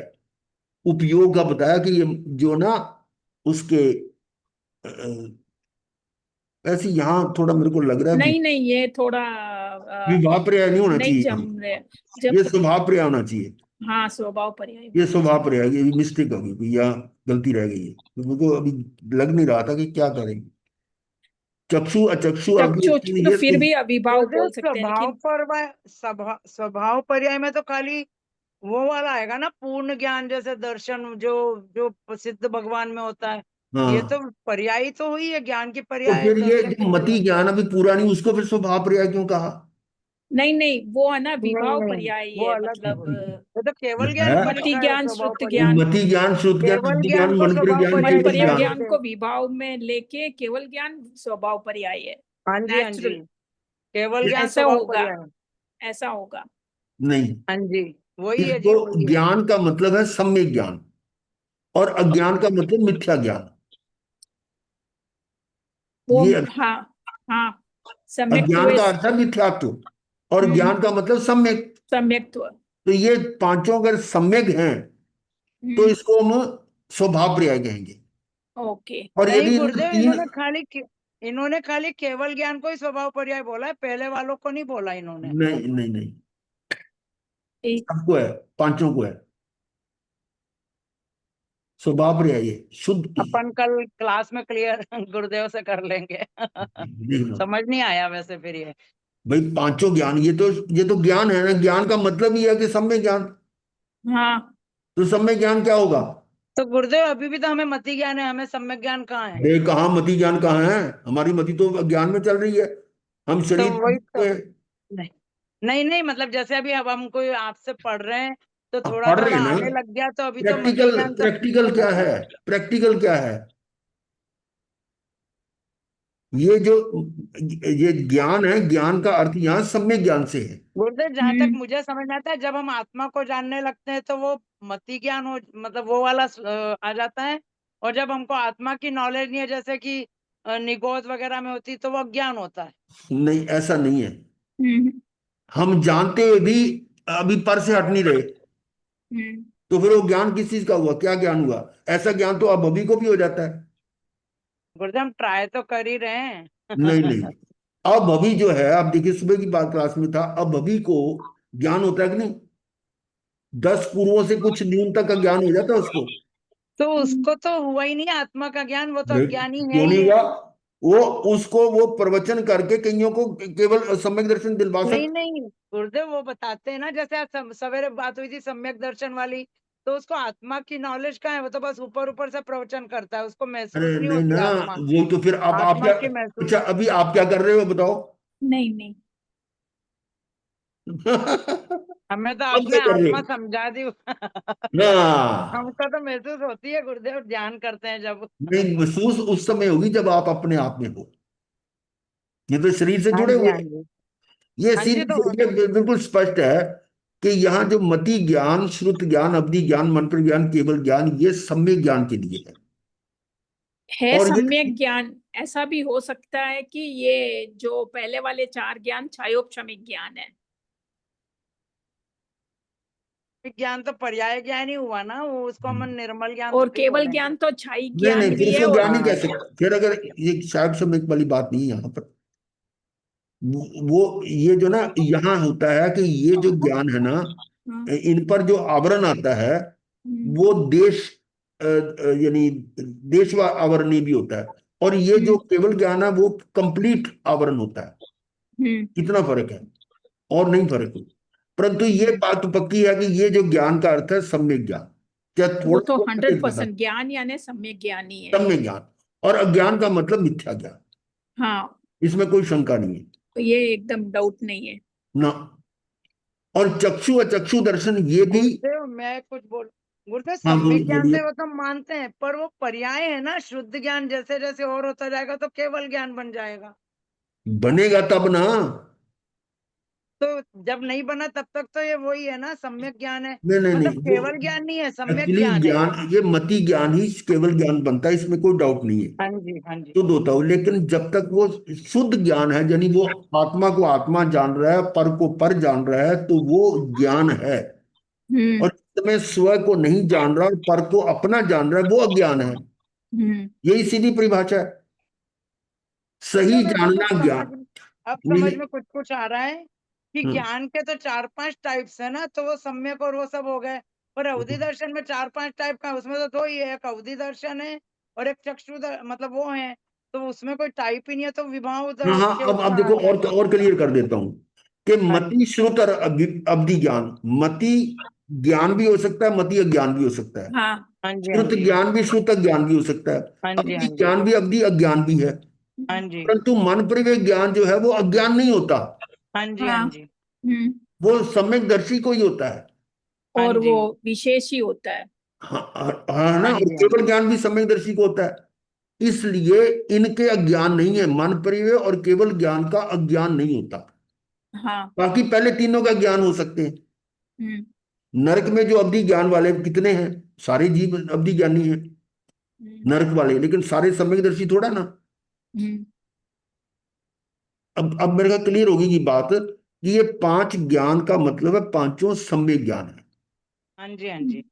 उपयोग का बताया कि ये जो ना उसके ऐसे यहाँ थोड़ा मेरे को लग रहा है नहीं नहीं ये थोड़ा विभाव पर्याय नहीं होना नहीं चाहिए जम यहाँ। रहे ये जब। स्वभाव पर्याय होना चाहिए, हाँ स्वभाव पर्याय ये होना स्वभाव चाहिए। पर्याय, ये मिस्टेक हो गई या गलती रह गई है, तो मेरे को अभी लग नहीं रहा था कि क्या करेंगे। चक्षु अचक्षु अभी चक्षु तो ये फिर भी अभिभाव गुरुदेव बोल सकते हैं, लेकिन स्वभाव पर्याय में तो खाली वो वाला आएगा ना, पूर्ण ज्ञान, जैसे दर्शन जो जो सिद्ध भगवान में होता है, हाँ, ये तो पर्यायी तो हुई है, ज्ञान की तो पर्याय है, फिर ये दर्शन की जो मति पर्याय। ज्ञान अभी पूरा नहीं, उसको फिर स्वभाव पर्याय क्यों कहा? नहीं नहीं, वो है ना नहीं विभाव नहीं, पर्यायी वो है, अलग है, मतलब वो तो केवल ज्ञान को मति लिखा है ज्ञान स्वभाव श्रुत पर्याय। ज्ञान, मति ज्ञान, श्रुत ज्ञान, केवल बुद्धि ज्ञान ज्ञान, को मन पर स्वभाव ज्ञान, मत पर्याय केवल पर्या दिखाई ज्ञान। ज्ञान देते को हैं। विभाव में लेके केवल ज्ञान स्वभाव पर्याय है, हाँ जी, हाँ जी, नेचुरल। केवल ज्ञान ऐसा स्वभाव होगा, पर्याय। ऐसा होगा। नहीं, हाँ जी, वही है जी, इसको वही है। ज्ञान का मतलब है सम्यक ज्ञान, और अज्ञान का मतलब मिथ्या ज्ञान। वो ये हाँ, हाँ, सम्यक्त्व अज्ञान का अर्थ है मिथ्यात्व, और हम्म, ज्ञान का मतलब सम्यक। सम्यक्त्व। तो ये पांचों अगर सम्यक हैं तो हम्म, इसको हम स्वभाव पर्याय कहेंगे। ओके। और नहीं यदि इन गुरुदेव, तीन, इन्होंने खाली केवल ज्ञान को ही स्वभाव पर्याय बोला है, पहले वालों को नहीं बोला इन्होंने। नहीं नहीं नहीं, ठीक। सबको है, पांचों को है स्वभाव पर्याय, ये शुद्ध अपन कल क्लास में क्लियर गुरुदेव से कर लेंगे। देखना समझ नहीं आया वैसे फिर ये। भाई, पांचों ज्ञान, ये तो ज्ञान है ना, ज्ञान का मतलब ही है कि सम्यक ज्ञान। हाँ, तो सम्यक ज्ञान क्या होगा? तो गुरुदेव अभी भी तो हमें मति ज्ञान है, हमें सम्यक ज्ञान कहाँ है? अरे कहाँ मति ज्ञान कहाँ है? हमारी मति तो ज्ञान में चल रही है, हम तो शरीर वही तो। में। नहीं नहीं नहीं, मतलब जैसे अभी अब हम कोई आपसे पढ़ रहे हैं तो अब थोड़ा पढ़ रहे थोड़ा हैं ना, आने लग गया, तो अभी तो मति प्रैक्टिकल ज्ञान सब। प्रैक्टिकल क्या है? प्रैक्टिकल क्या है? ये जो ये ज्ञान है, ज्ञान का अर्थ यहाँ सम्यक ज्ञान से है। गुरुदेव जहां तक हम्म, मुझे समझ में आता है, जब हम आत्मा को जानने लगते हैं तो वो मति ज्ञान हो, मतलब वो वाला आ जाता है। और जब हमको आत्मा की नॉलेज नहीं है, जैसे कि निगोज वगैरह में होती, तो वो ज्ञान होता है। नहीं, ऐसा नहीं है। हम्म, हम जानते हुए भी अभी पर से हट नहीं रहे, हम्म, तो फिर वो ज्ञान किस चीज का हुआ? क्या ज्ञान हुआ? ऐसा ज्ञान तो अब अभी को भी हो जाता है। गुरुदेव हम ट्राई तो कर ही रहे नहीं हैं। नहीं, अब अभी जो है, आप देखिए सुबह की बात क्लास में था, अब अभी को ज्ञान होता है कि नहीं? 10 पूर्वों से कुछ न्यून तक का ज्ञान हो जाता है उसको। तो हम्म। उसको तो हुआ ही नहीं आत्मा का ज्ञान, वो तो भाई, अज्ञानी है क्यों नहीं ही है। हुआ? वो उसको वो प्रवचन करके कईयों को केवल सम्यक दर्शन दिलवा नहीं सकते। नहीं गुरुदेव, वो बताते हैं ना, जैसे आज सवेरे बात हुई थी सम्यक दर्शन वाली, तो उसको आत्मा की नॉलेज कहाँ है? वो तो बस ऊपर ऊपर से प्रवचन करता है, उसको अरे महसूस नहीं नहीं होती ना, आत्मा। वो तो फिर आप आत्मा क्या, की महसूस। अच्छा अभी आप क्या कर रहे हो बताओ? नहीं नहीं, हमें तो अब क्या आपने कर रहे आत्मा हो समझा दी। ना? हमको तो महसूस होती है गुरुदेव, ध्यान करते हैं जब। नहीं, महसूस उस समय होगी जब आप अपने आप में हो, ये तो शरीर से हाँ जुड़े जी, हुए हाँ हैं। जी, ये हाँ जी, सीधी तो ये बिल्कुल स्पष्ट है कि यहाँ जो मति ज्ञान, श्रुत ज्ञान, अवधि ज्ञान, मंत्र ज्ञान, केवल ज्ञान, ये सम्यक ज्ञान के लिए है। है और ये सम्यक ज्ञान। ऐसा भी हो सकता है कि ये जो पहले वाले चार ज्ञान छायोपशमिक ज्ञान है। ज्ञान तो पर्याय ज्ञान ही हुआ ना, वो उसको हम निर्मल ज्ञान और थोड़ी केवल बोलेंगे। ज्ञान तो छाई नहीं नहीं, ज्ञान फिर भी है। इसको और ज्ञान नहीं हाँ, कह सकते। फिर अगर ये शायद सम्यक वाली बात नहीं है यहाँ पर, वो ये जो ना यहाँ होता है कि ये जो ज्ञान है ना, हाँ, इन पर जो आवरण आता है हम्म, वो देश यानी देश व आवरणीय भी होता है, और ये जो हम्म, केवल ज्ञान है वो कंप्लीट आवरण होता है। हम्म, कितना फर्क है? और नहीं फर्क है। परंतु ये हम्म। बात तो पक्की है कि ये जो ज्ञान का अर्थ है सम्यक ज्ञान, क्या वो थोड़ा तो थोड़ा सा ज्यादा? 100% ज्ञान यानी सम्यक ज्ञान ही है। सम्यक ज्ञान। और अज्ञान का मतलब मिथ्या ज्ञान, हाँ, इसमें कोई शंका नहीं है तो ये एकदम डाउट नहीं है। ना। और चक्षु अचक्षु दर्शन ये भी। गुरुदेव मैं कुछ बोल। गुरुदेव हाँ, सम्यक ज्ञान बोलिए। से वो तो मानते हैं, पर वो पर्याय है ना, शुद्ध ज्ञान जैसे जैसे और होता जाएगा तो केवल ज्ञान बन जाएगा। बनेगा तब ना। तो जब नहीं बना तब तक तो ये वही है ना, सम्यक ज्ञान है। नहीं नहीं मतलब नहीं, वो केवल ज्ञान नहीं है, सम्यक एक्चुअली ज्ञान है ये। ज्ञान, ये मति ज्ञान ही केवल ज्ञान बनता है, इसमें कोई डाउट नहीं है। हाँ जी, हाँ जी। शुद्ध होता हो, लेकिन जब तक वो शुद्ध ज्ञान है, यानी वो आत्मा को आत्मा जान रहा है, पर को पर जान रहा है, तो वो ज्ञान है। हम्म, और जिस समय स्व को नहीं जान रहा और पर को अपना जान रहा है, वो अज्ञान है। हम्म, यही सीधी परिभाषा है, सही गुरुदेव मेरे को कुछ जानना समझ, ज्ञान। अब समझ नहीं, में कुछ कुछ आ रहा है कि हम्म, ज्ञान के तो चार पांच टाइप्स है ना, तो वो सम्यक और वो सब हो गए। पर अवधि दर्शन में चार पांच टाइप का है, उसमें तो दो ही है, एक अवधि दर्शन है और एक मतलब वो है। तो उसमें कोई टाइप ही नहीं है, तो विभाव हाँ हाँ, के अब उसमें आ देखो, गया। और क्लियर कर देता हूँ कि हाँ जी, मति श्रुत और अवधि ज्ञान। मति ज्ञान भी हो सकता है, मति अज्ञान भी हो सकता है, हाँ। हाँ जी, हाँ श्रुत जी, ज्ञान भी, श्रुत ज्ञान भी हो सकता है, हाँ जी, अवधि हाँ जी, ज्ञान भी, अवधि अज्ञान भी है। हाँ जी, परंतु मन परिवेश ज्ञान जो है वो अज्ञान नहीं होता, हाँ जी, हाँ। हाँ जी, वो सम्यक दर्शी को ही होता है। हाँ और जी, वो विशेष ही होता है। हाँ हाँ ना, हाँ और जी, हाँ केवल जी, ज्ञान भी सम्यक दर्शी को होता है। इसलिए इनके अज्ञान नहीं है, मन परिवेश और केवल ज्ञान का अज्ञान नहीं होता। हाँ। बाकी पहले तीनों का ज्ञान हो सकते हैं। हम्म। नरक में जो अवधि ज्ञान वाले कितने हैं, सारे जीव अवधि ज्ञानी हैं हम्म। नरक वाले, लेकिन सारे सम्यकदर्शी थोड़ा ना। हम्म। अब मेरे को क्लियर होगी ये बात कि ये पांच ज्ञान का मतलब है पांचों सम्यक ज्ञान है, हाँ जी, हाँ जी।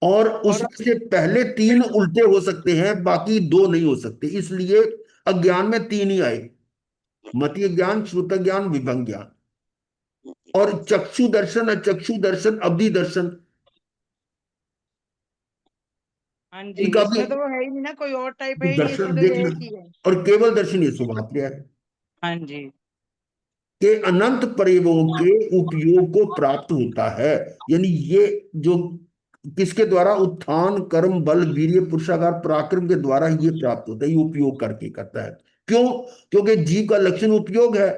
और और उससे पहले तीन उल्टे हो सकते हैं, बाकी दो नहीं हो सकते। इसलिए अज्ञान में तीन ही आए, मतीय ज्ञान, श्रुत ज्ञान, विभंग ज्ञान। और चक्षु दर्शन, अचक्षु दर्शन, अवधि दर्शन, हाँ जी, इनका भी इसमें तो वो है ही नहीं ना, कोई और टाइप है ही नहीं, दर्शन इसमें तो ये देखना। एक ही है। और केवल दर्शन ये स्वभाव क्रिया है हाँ जी, के अनंत परियों के उपयोग को प्राप्त होता है। यानी ये जो किसके द्वारा, उत्थान, कर्म, बल, वीर्य, पुरुषाकार, पराक्रम के द्वारा ये प्राप्त होता है, ये उपयोग करके करता है। क्यों? क्योंकि जीव का लक्षण उपयोग है।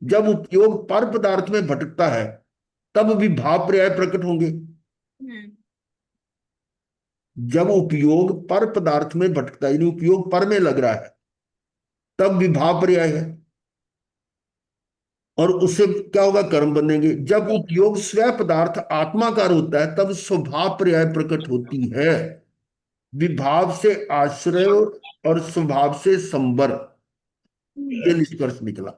जब उपयोग पर पदार्थ में भटकता है तब विभाव पर्याय प्रकट होंगे। हम्म। जब उपयोग पर पदार्थ में भटकता है, यानी उपयोग पर में लग रहा है, तब विभाव पर्याय है, और उससे क्या होगा, कर्म बनेंगे। जब उपयोग स्व पदार्थ आत्माकार होता है तब स्वभाव पर्याय प्रकट होती है। विभाव से आश्रय और स्वभाव से संबर, ये निष्कर्ष निकला।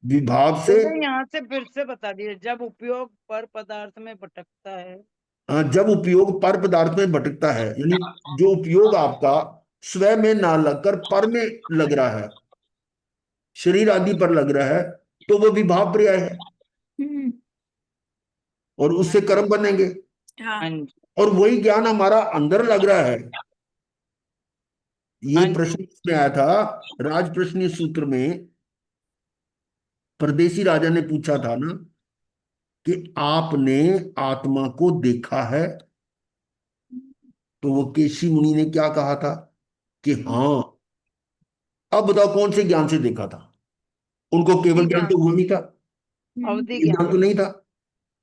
विभाव से, तो यहाँ से फिर से बता दिए, जब उपयोग पर पदार्थ में भटकता है। हाँ, जब उपयोग पर पदार्थ में भटकता है, यानी जो उपयोग आपका स्व में ना लगकर पर में लग रहा है, शरीर आदि पर लग रहा है, तो वो विभाव पर्याय है, हम्म। और हाँ उससे जी, कर्म बनेंगे। हाँ। हाँ जी, और वही ज्ञान हमारा अंदर लग रहा है। ये हाँ जी, प्रश्न इसमें आया था, राज प्रश्न सूत्र में परदेसी राजा ने पूछा था ना कि आपने आत्मा को देखा है? तो वो केशी मुनि ने क्या कहा था कि हाँ। अब बताओ कौन से ज्ञान से देखा था? उनको अवधि केवल ज्ञान ज्ञान तो हुआ नहीं था, अवधि ये ज्ञान ज्ञान तो नहीं था।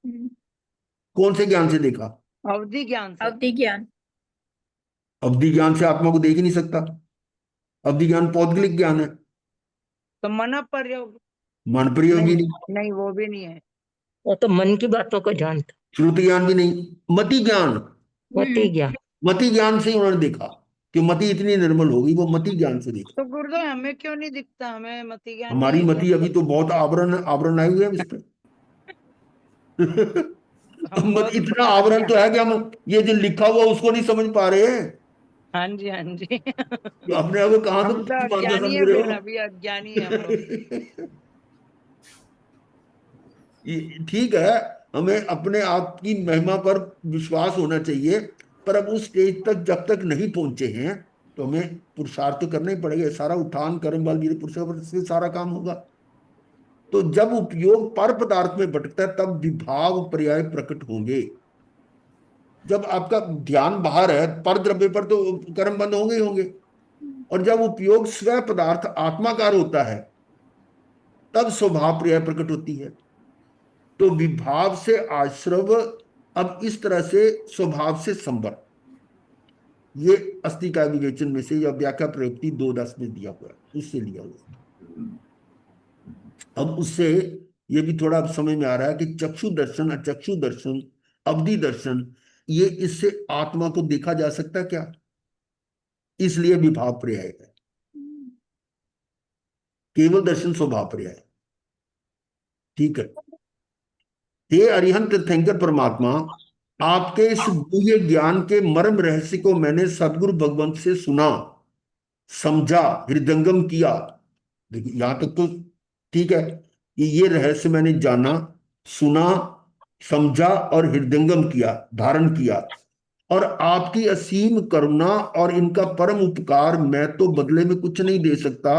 हम्म। कौन से ज्ञान से देखा? अवधि ज्ञान से। अवधि ज्ञान। अवधि ज्ञान से आत्मा को देख ही नहीं सकता। अवधि ज्ञान पौद्गलिक ज्ञान है, तो मन प्रयोग, मन प्रयोग भी नहीं, नहीं, नहीं वो भी नहीं है। वो तो मन की बातों का ज्ञान था। श्रुत ज्ञान भी नहीं, मति ज्ञान। मति हम्म। ज्ञान। मति ज्ञान से ही उन्होंने देखा कि मति इतनी निर्मल होगी, वो मति ज्ञान से देखा। तो गुरुदेव हमें क्यों नहीं दिखता, हमें मति ज्ञान नहीं हमारी है क्या? मति अभी तो बहुत आवरण आवरण आए हुए हैं इस पे। हम बहुत इतना बड़ा आवरण तो ज्ञान। है कि हम ये जो लिखा हुआ उसको नहीं समझ पा रहे हैं। हाँ जी, हाँ जी। तो अपने आप को कहां से हम तो बुद्धिमान अज्ञानी समझ है, रहे फिर हो? अभी अज्ञानी है हम लोग। ठीक है, हमें अपने आप की महिमा पर विश्वास होना चाहिए, पर अब उस स्टेज तक जब तक नहीं पहुंचे हैं तो हमें पुरुषार्थ तो करना ही पड़ेगा। सारा उत्थान, कर्म, बल, वीर्य, पुरुषार्थ से सारा काम होगा। तो जब उपयोग पर पदार्थ में भटकता है तब विभाव पर्याय प्रकट होंगे। जब आपका ध्यान बाहर है पर द्रव्य पर, तो कर्म बंद होंगे ही होंगे। और जब उपयोग स्व पदार्थ आत्माकार होता है तब स्वभाव पर्याय प्रकट होती है। तो विभाव से आश्रव, अब इस तरह से स्वभाव से संबर, ये अस्थि का विवेचन में से या व्याख्या प्रयुक्ति 2:10 में दिया हुआ है, उससे लिया हुआ है। अब उससे ये भी थोड़ा अब समझ में आ रहा है कि चक्षु दर्शन, अचक्षु दर्शन, अवधि दर्शन, ये इससे आत्मा को देखा जा सकता है क्या? इसलिए विभाव पर्याय है, केवल दर्शन स्वभाव पर्याय है। ठीक है। हे अरिहंत तीर्थंकर परमात्मा, आपके इस गुह्य ज्ञान के मर्म रहस्य को मैंने सदगुरु भगवंत से सुना, समझा, हृदयंगम किया। देखिए यहां तक तो ठीक है कि ये रहस्य मैंने जाना, सुना, समझा और हृदयंगम किया, धारण किया। और आपकी असीम करुणा और इनका परम उपकार मैं तो बदले में कुछ नहीं दे सकता।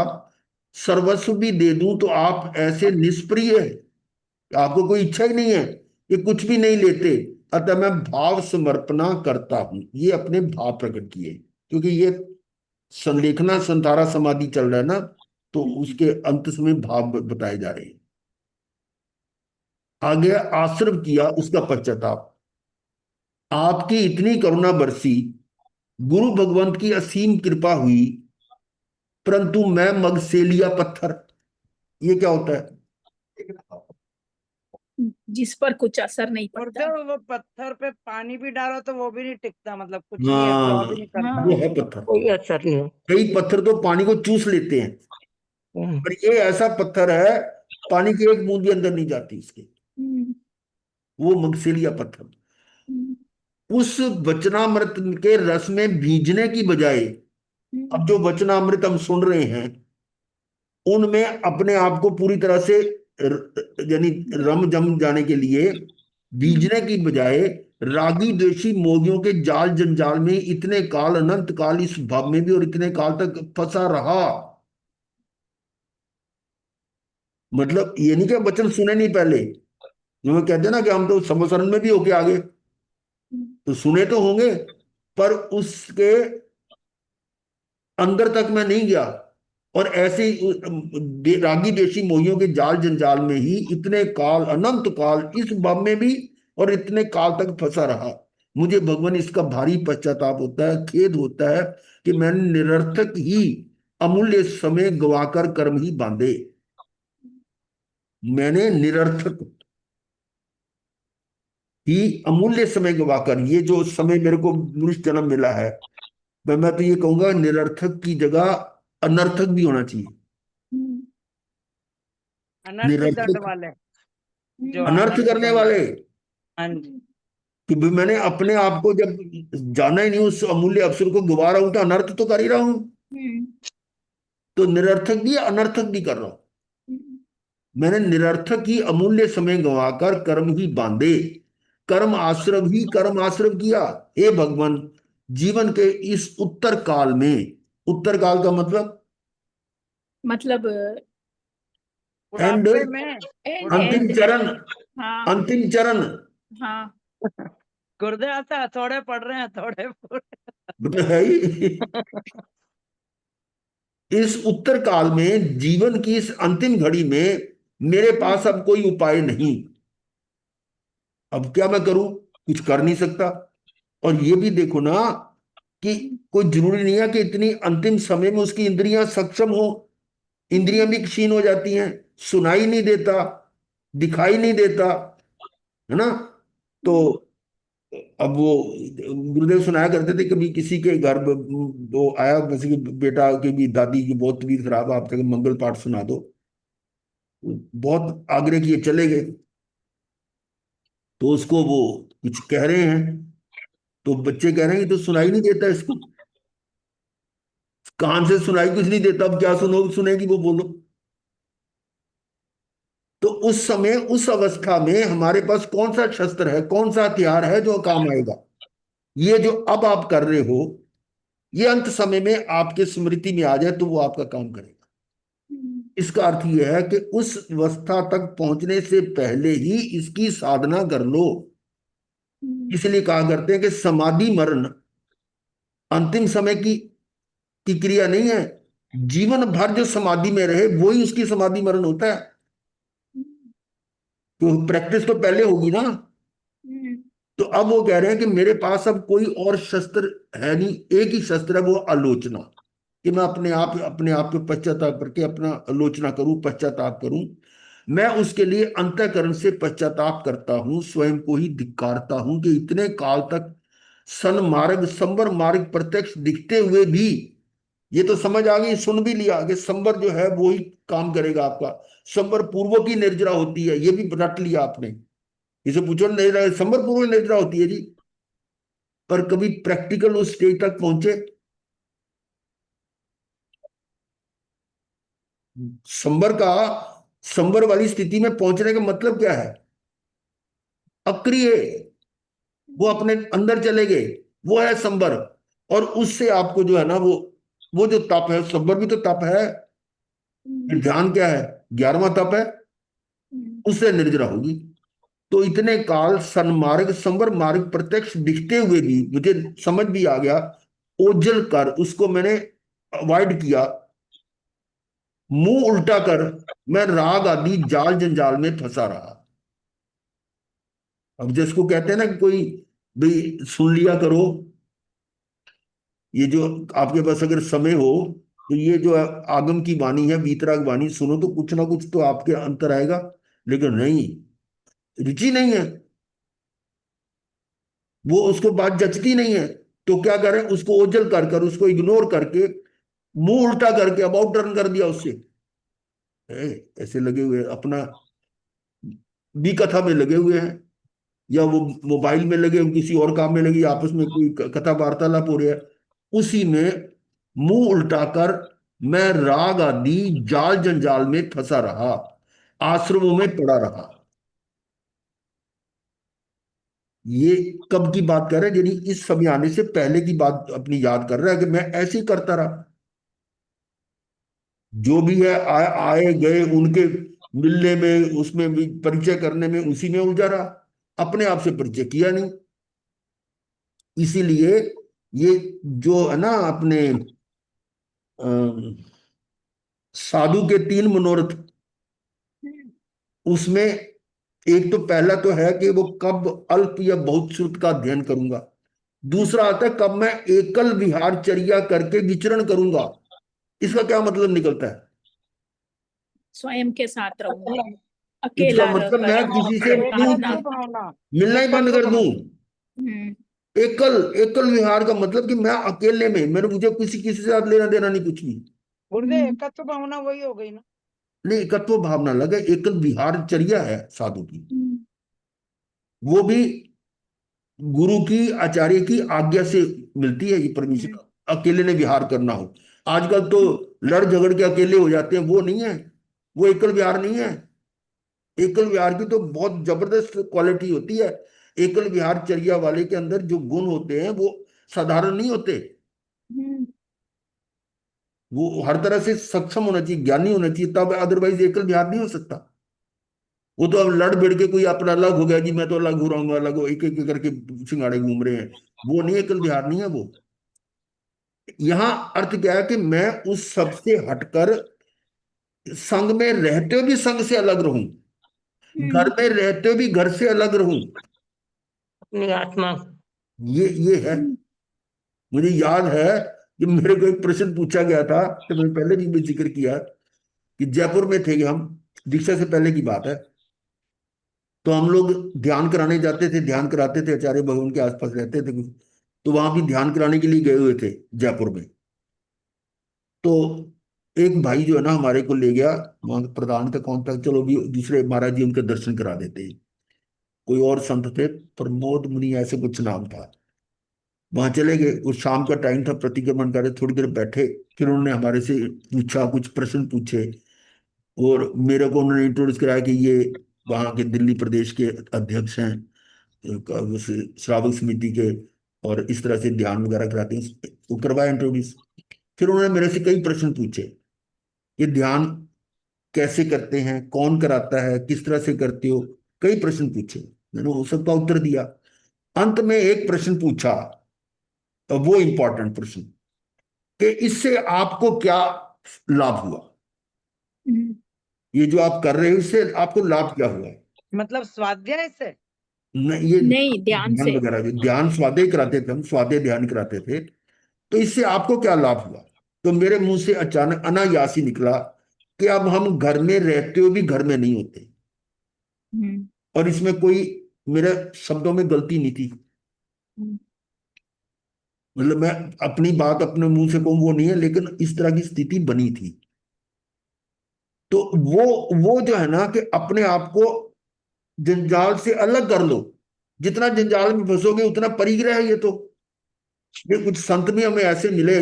सर्वस्व भी दे दूं तो आप ऐसे निष्प्रिय है, आपको कोई इच्छा ही नहीं है ये कुछ भी नहीं लेते, अतः मैं भाव समर्पणा करता हूं। ये अपने भाव प्रकट किए, क्योंकि ये संलेखना संधारा समाधि चल रहा है ना, तो उसके अंत में भाव बताए जा रहे हैं। आगे आश्रव किया, उसका पश्चाताप। आपकी इतनी करुणा बरसी, गुरु भगवंत की असीम कृपा हुई, परंतु मैं मगसेलिया पत्थर। ये क्या होता है? जिस पर कुछ असर नहीं और पड़ता। जो वो पत्थर पे पानी भी डालो तो वो भी नहीं टिकता, मतलब कुछ नहीं हाँ, एब्जॉर्ब ही नहीं करता। वो है पत्थर। कोई असर नहीं हो। कई पत्थर तो पानी को चूस लेते हैं, हम्म, पर ये ऐसा पत्थर है, पानी की एक बूंद भी अंदर नहीं जाती इसके। हम्म, वो मगसेलिया पत्थर। हम्म, उस वचनामृत के रस में भीजने की बजाय, अब जो वचनामृत हम सुन रहे हैं उनमें अपने आप को पूरी तरह से यानी रम जम जाने के लिए भीजने की बजाय रागी द्वेषी मोगियों के जाल जंजाल में इतने काल, अनंत काल, इस भाव में भी और इतने काल तक फंसा रहा। मतलब ये नहीं कि वचन सुने नहीं पहले, जो मैं कहते हैं ना कि हम तो समसरण में भी होके आगे, तो सुने तो होंगे, पर उसके अंदर तक मैं नहीं गया। और ऐसे ही रागी देशी मोहियों के जाल जंजाल में ही इतने काल, अनंत काल, इस भव में भी और इतने काल तक फंसा रहा। मुझे भगवान इसका भारी पश्चाताप होता है, खेद होता है कि मैंने निरर्थक ही अमूल्य समय गवाकर कर्म ही बांधे। मैंने निरर्थक ही अमूल्य समय गवाकर, ये जो समय मेरे को मनुष्य जन्म मिला है, मैं तो ये कहूंगा निरर्थक की जगह अनर्थक भी होना चाहिए। अनर्थी दंड निरर्थक, वाले जो अनर्थ अनर्थ करने दंड। वाले, हाँ जी। कि भी मैंने अपने आप को जब जाना ही नहीं, उस अमूल्य अवसर को गवा रहा हूं, तो अनर्थ तो कर ही रहा हूं। तो निरर्थक भी अनर्थक भी कर रहा हूं। मैंने निरर्थक ही अमूल्य समय गंवाकर कर्म ही बांधे, कर्म आश्रव किया। हे भगवान, जीवन के इस उत्तर काल में, उत्तर काल का मतलब एंड, बुढ़ापे में अंतिम एंड चरण, हाँ अंतिम चरण, हाँ गुरुदेव से हथौड़े पड़ रहे हैं, हथौड़े पड़ मतलब है ही। इस उत्तर काल में, जीवन की इस अंतिम घड़ी में मेरे पास अब कोई उपाय नहीं। अब क्या मैं करूं? कुछ कर नहीं सकता। और ये भी देखो ना कि कोई जरूरी नहीं है कि इतनी अंतिम समय में उसकी इंद्रियां सक्षम हो। इंद्रियां भी क्षीण हो जाती हैं, सुनाई नहीं देता, दिखाई नहीं देता, है ना। तो अब वो गुरुदेव सुनाया करते थे, कभी किसी के घर वो आया, किसी के बेटा की भी, दादी की बहुत तबीयत खराब, आप तक मंगल पाठ सुना दो। बहुत आग्रह किए, चले गए। तो उसको वो कुछ कह रहे हैं, तो बच्चे कह रहे हैं कि तो सुनाई नहीं देता इसको, कान से सुनाई कुछ नहीं देता, अब क्या सुनेगी वो, बोलो। तो उस समय, उस अवस्था में हमारे पास कौन सा शस्त्र है, कौन सा हथियार है जो काम आएगा? ये जो अब आप कर रहे हो, ये अंत समय में आपके स्मृति में आ जाए तो वो आपका काम करेगा। इसका अर्थ यह है कि उस अवस्था तक पहुंचने से पहले ही इसकी साधना कर लो। इसलिए कहा करते हैं कि समाधि मरण अंतिम समय की क्रिया नहीं है। जीवन भर जो समाधि में रहे वही उसकी समाधि मरण होता है। तो प्रैक्टिस तो पहले होगी ना। तो अब वो कह रहे हैं कि मेरे पास अब कोई और शस्त्र है नहीं, एक ही शस्त्र है, वो आलोचना। कि मैं अपने आप पे पश्चाताप करके अपना आलोचना करूं, पश्चाताप करूं। मैं उसके लिए अंतःकरण से पश्चाताप करता हूं, स्वयं को ही धिक्कारता हूं कि इतने काल तक सन्मार्ग, संवर मार्ग प्रत्यक्ष दिखते हुए भी, ये तो समझ आ गई, सुन भी लिया कि संवर जो है वो ही काम करेगा आपका। संवर पूर्व की निर्जरा होती है, ये भी रट लिया आपने। इसे पूछो, निर्जरा संवर पूर्व निर्जरा होती है जी, पर कभी प्रैक्टिकल उस स्टेज तक पहुंचे? संवर का, संवर वाली स्थिति में पहुंचने का मतलब क्या है? अक्रिय, वो अपने अंदर चले गए, वो है संवर। और उससे आपको जो है ना, वो जो तप है, संवर भी तो तप है। ध्यान क्या है? 11वां तप है, उससे निर्जरा होगी। तो इतने काल सन्मार्ग संवर मार्ग प्रत्यक्ष दिखते हुए भी मुझे समझ भी आ गया, ओझल कर उसको मैंने अवॉइड किया, मुंह उल्टा कर मैं राग आदि जाल जंजाल में फंसा रहा। अब जिसको कहते हैं ना कि कोई भाई सुन लिया करो, ये जो आपके पास अगर समय हो तो ये जो आगम की वाणी है, वीतराग वाणी सुनो तो कुछ ना कुछ तो आपके अंतर आएगा। लेकिन नहीं, रुचि नहीं है, वो उसको बात जचती नहीं है। तो क्या करें, उसको ओझल कर कर उसको इग्नोर करके मुंह उल्टा करके अबाउट टर्न कर दिया उससे। ऐसे लगे हुए अपना भी कथा में लगे हुए हैं, या वो मोबाइल में लगे किसी और काम में लगे, आपस में कोई कथा वार्तालाप हो रहा है, उसी में मुंह उल्टाकर मैं राग आदि जाल जंजाल में फंसा रहा, आश्रमों में पड़ा रहा। ये कब की बात कर रहे हैं, यानी इस समय आने से पहले की बात अपनी याद कर रहा है कि मैं ऐसे ही करता रहा। जो भी है आए गए उनके मिलने में, उसमें भी परिचय करने में, उसी में उलझा रहा, अपने आप से परिचय किया नहीं। इसीलिए ये जो है ना अपने साधु के 3 मनोरथ, उसमें एक तो पहला तो है कि वो कब अल्प या बहुत श्रुत का अध्ययन करूंगा। दूसरा आता है कब मैं एकल विहारचर्या करके विचरण करूंगा। इसका क्या मतलब निकलता है? स्वयं के साथ रहूंगा, इसका अकेला मतलब मैं रहकर किसी से क्यों अपना। एकत्व भावना, मिलना ही बंद कर एकत्व दूं? हम्म, एकल एकल विहार का मतलब कि मैं अकेले में, मेरे मुझे किसी किसी से साथ लेना देना नहीं, कुछ भी गुरुदेव एकत्व भावना वही हो गई ना। नहीं। एकत्व भावना लगे, एकल विहारचर्या है साधु की, हम्म, वो भी गुरु की आचार्य की आज्ञा से मिलती है। ये परमेश्वर अकेले ने विहार करना हो, आजकल तो लड़ झगड़ के अकेले हो जाते हैं, वो नहीं है, वो एकल विहार नहीं है। एकल विहार की तो बहुत जबरदस्त क्वालिटी होती है। एकल विहारचर्या वाले के अंदर जो गुण होते हैं वो साधारण नहीं होते। हम्म, वो हर तरह से सक्षम होना चाहिए, ज्ञानी होना चाहिए, तब अदरवाइज एकल विहार नहीं हो सकता। वो तो अब लड़ भिड़ के कोई अपना अलग हो गया जी, मैं तो अलग हो रहा हूँ, अलग हो, एक एक करके सिंगाड़े घूम रहे हैं, वो नहीं, एकल विहार नहीं है वो। यहाँ अर्थ क्या है कि मैं उस सब से हटकर संघ में रहते हुए भी संघ से अलग रहूं, घर में रहते हुए भी घर से अलग रहूं। अपनी आत्मा। ये है। हम्म, मुझे याद है कि मेरे को एक प्रश्न पूछा गया था, तो मैंने पहले भी जिक्र किया कि जयपुर में थे कि हम, दीक्षा से पहले की बात है, तो हम लोग ध्यान कराने जाते थे, ध्यान कराते थे, आचार्य भवन के आसपास रहते थे कुछ, तो वहां भी ध्यान कराने के लिए गए हुए थे जयपुर में। तो एक भाई जो है ना हमारे को ले गया, वहां प्रधान था, कौन था, चलो भी दूसरे महाराज जी उनके दर्शन करा देते हैं। कोई और संत थे, प्रमोद मुनि ऐसे कुछ नाम था। वहां चले गए, उस शाम का टाइम था, प्रतिक्रमण करे, थोड़ी देर बैठे, फिर उन्होंने हमारे से पूछा, कुछ प्रश्न पूछे, और मेरे को उन्होंने इंट्रोड्यूस कराया कि ये वहाँ के दिल्ली प्रदेश के अध्यक्ष हैं उस श्रावक समिति के, और इस तरह से ध्यान वगैरह कराते हैं, वो करवाया इंट्रोड्यूस। फिर उन्होंने मेरे से कई प्रश्न पूछे, ये ध्यान कैसे करते हैं, कौन कराता है, किस तरह से करते हो, कई प्रश्न पूछे। मैंने वो सबका उत्तर दिया। अंत में एक प्रश्न पूछा, तो वो इंपॉर्टेंट प्रश्न, कि इससे आपको क्या लाभ हुआ, हम्म, ये जो आप कर रहे हो इससे आपको लाभ क्या हुआ है? मतलब स्वाध्याय से। नहीं, ये नहीं, ध्यान ध्यान से। वगैरह, ध्यान स्वाध्याय कराते थे हम, स्वाध्याय ध्यान कराते थे, तो इससे आपको क्या लाभ हुआ? तो मेरे मुंह से अचानक अनायास ही निकला कि अब हम घर में रहते हुए भी घर में नहीं होते। हम्म, और इसमें कोई मेरे शब्दों में गलती नहीं थी, हम्म, मतलब मैं अपनी बात अपने मुंह से कहूं वो नहीं है, लेकिन इस तरह की स्थिति बनी थी। तो वो जो है ना कि अपने आप को जंजाल से अलग कर लो, जितना जंजाल में फंसोगे उतना परिग्रह है ये तो। ये कुछ संत भी हमें ऐसे मिले,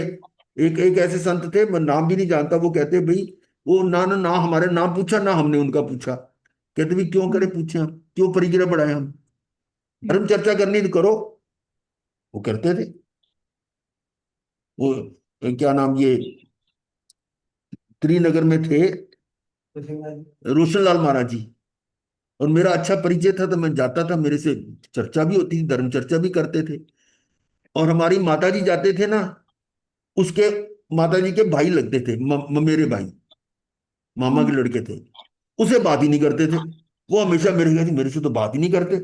एक एक ऐसे संत थे, मैं नाम भी नहीं जानता, वो कहते भाई, वो ना हमारे नाम पूछा ना हमने उनका पूछा, कहते भी क्यों करे पूछे हम, क्यों परिग्रह बढ़ाए हम, धर्म चर्चा करनी तो करो। वो करते थे। वो क्या नाम, ये त्रिनगर में थे रोशन लाल महाराज जी, और मेरा अच्छा परिचय था, तो मैं जाता था, मेरे से चर्चा भी होती थी, धर्म चर्चा भी करते थे। और हमारी माता जी जाते थे ना, उसके माता जी के भाई लगते थे, मेरे भाई, मामा के लड़के थे, उसे बात ही नहीं करते थे। वो हमेशा मेरे कहते मेरे से तो बात ही नहीं करते।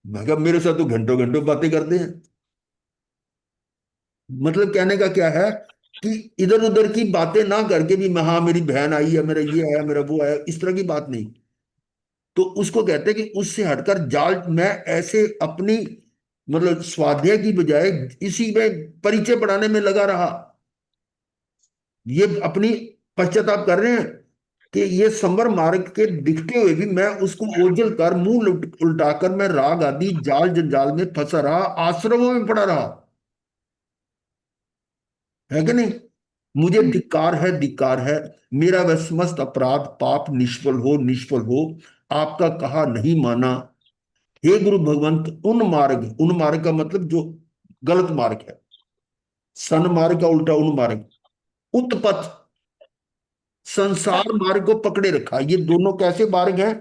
मैं कहा मेरे साथ तो घंटों घंटों बातें करते हैं। मतलब कहने का क्या है कि इधर उधर की बातें ना करके भी, मैं हाँ मेरी बहन आई है, मेरा ये आया, मेरा वो आया, इस तरह की बात नहीं। तो उसको कहते हैं कि उससे हटकर जाल, मैं ऐसे अपनी मतलब स्वाध्याय की बजाय इसी में परिचय बढ़ाने में लगा रहा। ये अपनी पश्चाताप कर रहे हैं कि ये संवर मार्ग के दिखते हुए भी मैं उसको ओझल कर, मुंह उल्टाकर मैं राग आदि जाल जंजाल में फंसा रहा, आश्रमों में पड़ा रहा। है कि नहीं? मुझे धिक्कार है, धिक्कार है। मेरा वह समस्त अपराध पाप निष्फल हो, निष्फल हो। आपका कहा नहीं माना। हे गुरु भगवंत, उन मार्ग का मतलब जो गलत मार्ग है, सन मार्ग का उल्टा उन मार्ग, उत्पथ संसार मार्ग को पकड़े रखा। ये दोनों कैसे मार्ग हैं?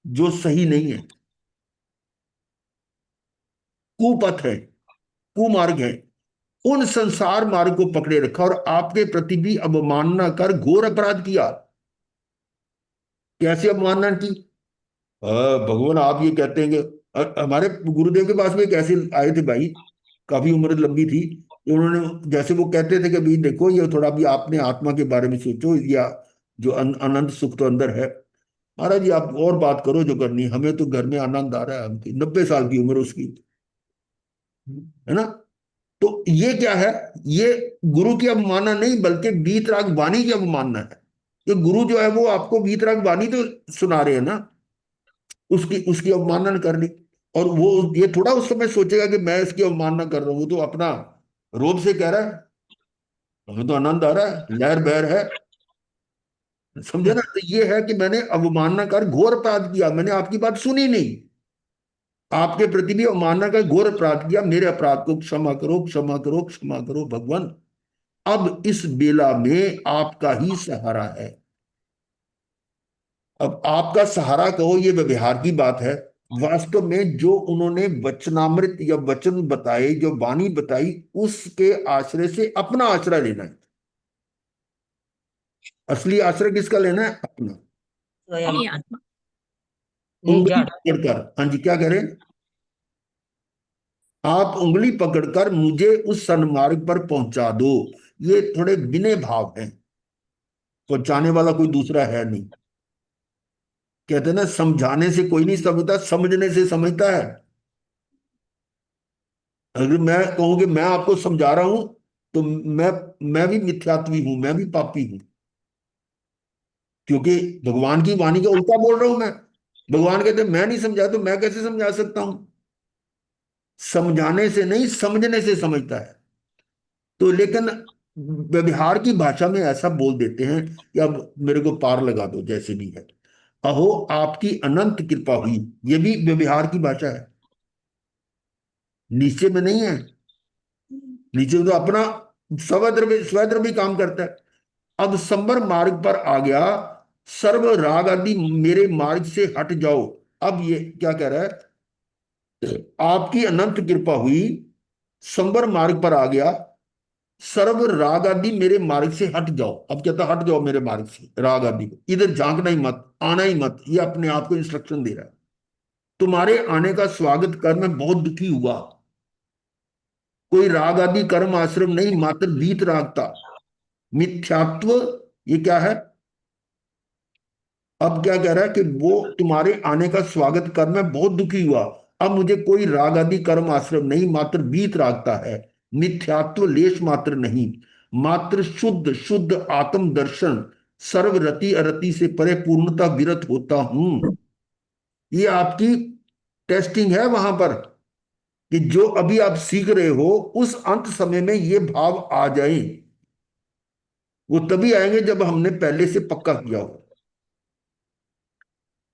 जो सही नहीं है, कुपथ है, कुमार्ग है। उन संसार मार्ग को पकड़े रखा और आपके प्रति भी अवमानना कर घोर अपराध किया। कैसे अवमानना की? भगवान आप ये कहते हैं कि हमारे गुरुदेव के पास में एक ऐसे आए थे भाई, काफी उम्र लंबी थी, तो उन्होंने जैसे वो कहते थे कि भाई देखो, ये थोड़ा भी आपने आत्मा के बारे में सोचो, या जो अनंत सुख तो अंदर है। महाराज जी आप और बात करो जो करनी है, हमें तो घर में आनंद आ रहा है। हमकी 90 साल की उम्र उसकी, है ना? तो ये क्या है? ये गुरु की अवमानना नहीं, बल्कि वीतराग वाणी की अवमानना है। ये गुरु जो है वो आपको वीतराग वाणी तो सुना रहे हैं ना, उसकी उसकी अवमानना कर ली। और वो ये थोड़ा उस समय सोचेगा कि मैं इसकी अवमानना कर रहा हूं। वो तो अपना रोब से कह रहा है, हमें तो आनंद आ रहा है, लहर बहर है। समझे ना? तो ये है कि मैंने अवमानना कर घोर अपराध किया, मैंने आपकी बात सुनी नहीं, आपके प्रति भी अवमानना का घोर अपराध किया। मेरे अपराध को क्षमा करो, क्षमा करो, क्षमा करो भगवान। अब इस बेला में आपका ही सहारा है। अब आपका सहारा कहो, ये व्यवहार की बात है। वास्तव में जो उन्होंने वचनामृत या वचन बताए, जो वाणी बताई, उसके आश्रय से अपना आश्रय लेना है। असली आश्रय किसका लेना है? अपना। स्वयं अपनी आत्मा। उंगली जड़ पकड़कर, हाँ जी क्या कह रहे हैं आप? उंगली पकड़कर मुझे उस सन्मार्ग पर पहुंचा दो। ये थोड़े विनय भाव हैं, पहुंचाने वाला कोई दूसरा है नहीं। कहते हैं ना, समझाने से कोई नहीं समझता, समझने से समझता है। अगर मैं कहूं कि मैं आपको समझा रहा हूं, तो मैं भी मिथ्यात्वी हूं, मैं भी पापी हूं, क्योंकि भगवान की वाणी का उल्टा बोल रहा हूं मैं। भगवान कहते हैं मैं नहीं समझा, तो मैं कैसे समझा सकता हूं? समझाने से नहीं, समझने से समझता है। तो लेकिन व्यवहार की भाषा में ऐसा बोल देते हैं कि अब मेरे को पार लगा दो, जैसे भी है। अहो आपकी अनंत कृपा हुई, ये भी व्यवहार की भाषा है, नीचे में नहीं है। नीचे में तो अपना स्वद्रव्य स्वद्रव्य काम करता है। अब संबर मार्ग पर आ गया, सर्व राग आदि मेरे मार्ग से हट जाओ। अब ये क्या कह रहा है? आपकी अनंत कृपा हुई, संबर मार्ग पर आ गया, सर्व राग आदि मेरे मार्ग से हट जाओ। अब कहता हट जाओ मेरे मार्ग से, राग आदि को इधर झांकना ही मत, आना ही मत। ये अपने आप को इंस्ट्रक्शन दे रहा है। तुम्हारे आने का स्वागत कर मैं बहुत दुखी हुआ। कोई राग आदि कर्म आश्रम नहीं, मात्र वीत रागता, मिथ्यात्व। ये क्या है? अब क्या कह रहा है कि वो तुम्हारे आने का स्वागत कर मैं बहुत दुखी हुआ। अब मुझे कोई राग आदि कर्म आश्रम नहीं, मात्र वीत रागता है, मिथ्यात्व लेश मात्र नहीं, मात्र शुद्ध शुद्ध आत्म दर्शन, सर्व रति अरति से परे पूर्णता विरत होता हूं। ये आपकी टेस्टिंग है वहां पर, कि जो अभी आप सीख रहे हो, उस अंत समय में ये भाव आ जाए। वो तभी आएंगे जब हमने पहले से पक्का किया हो।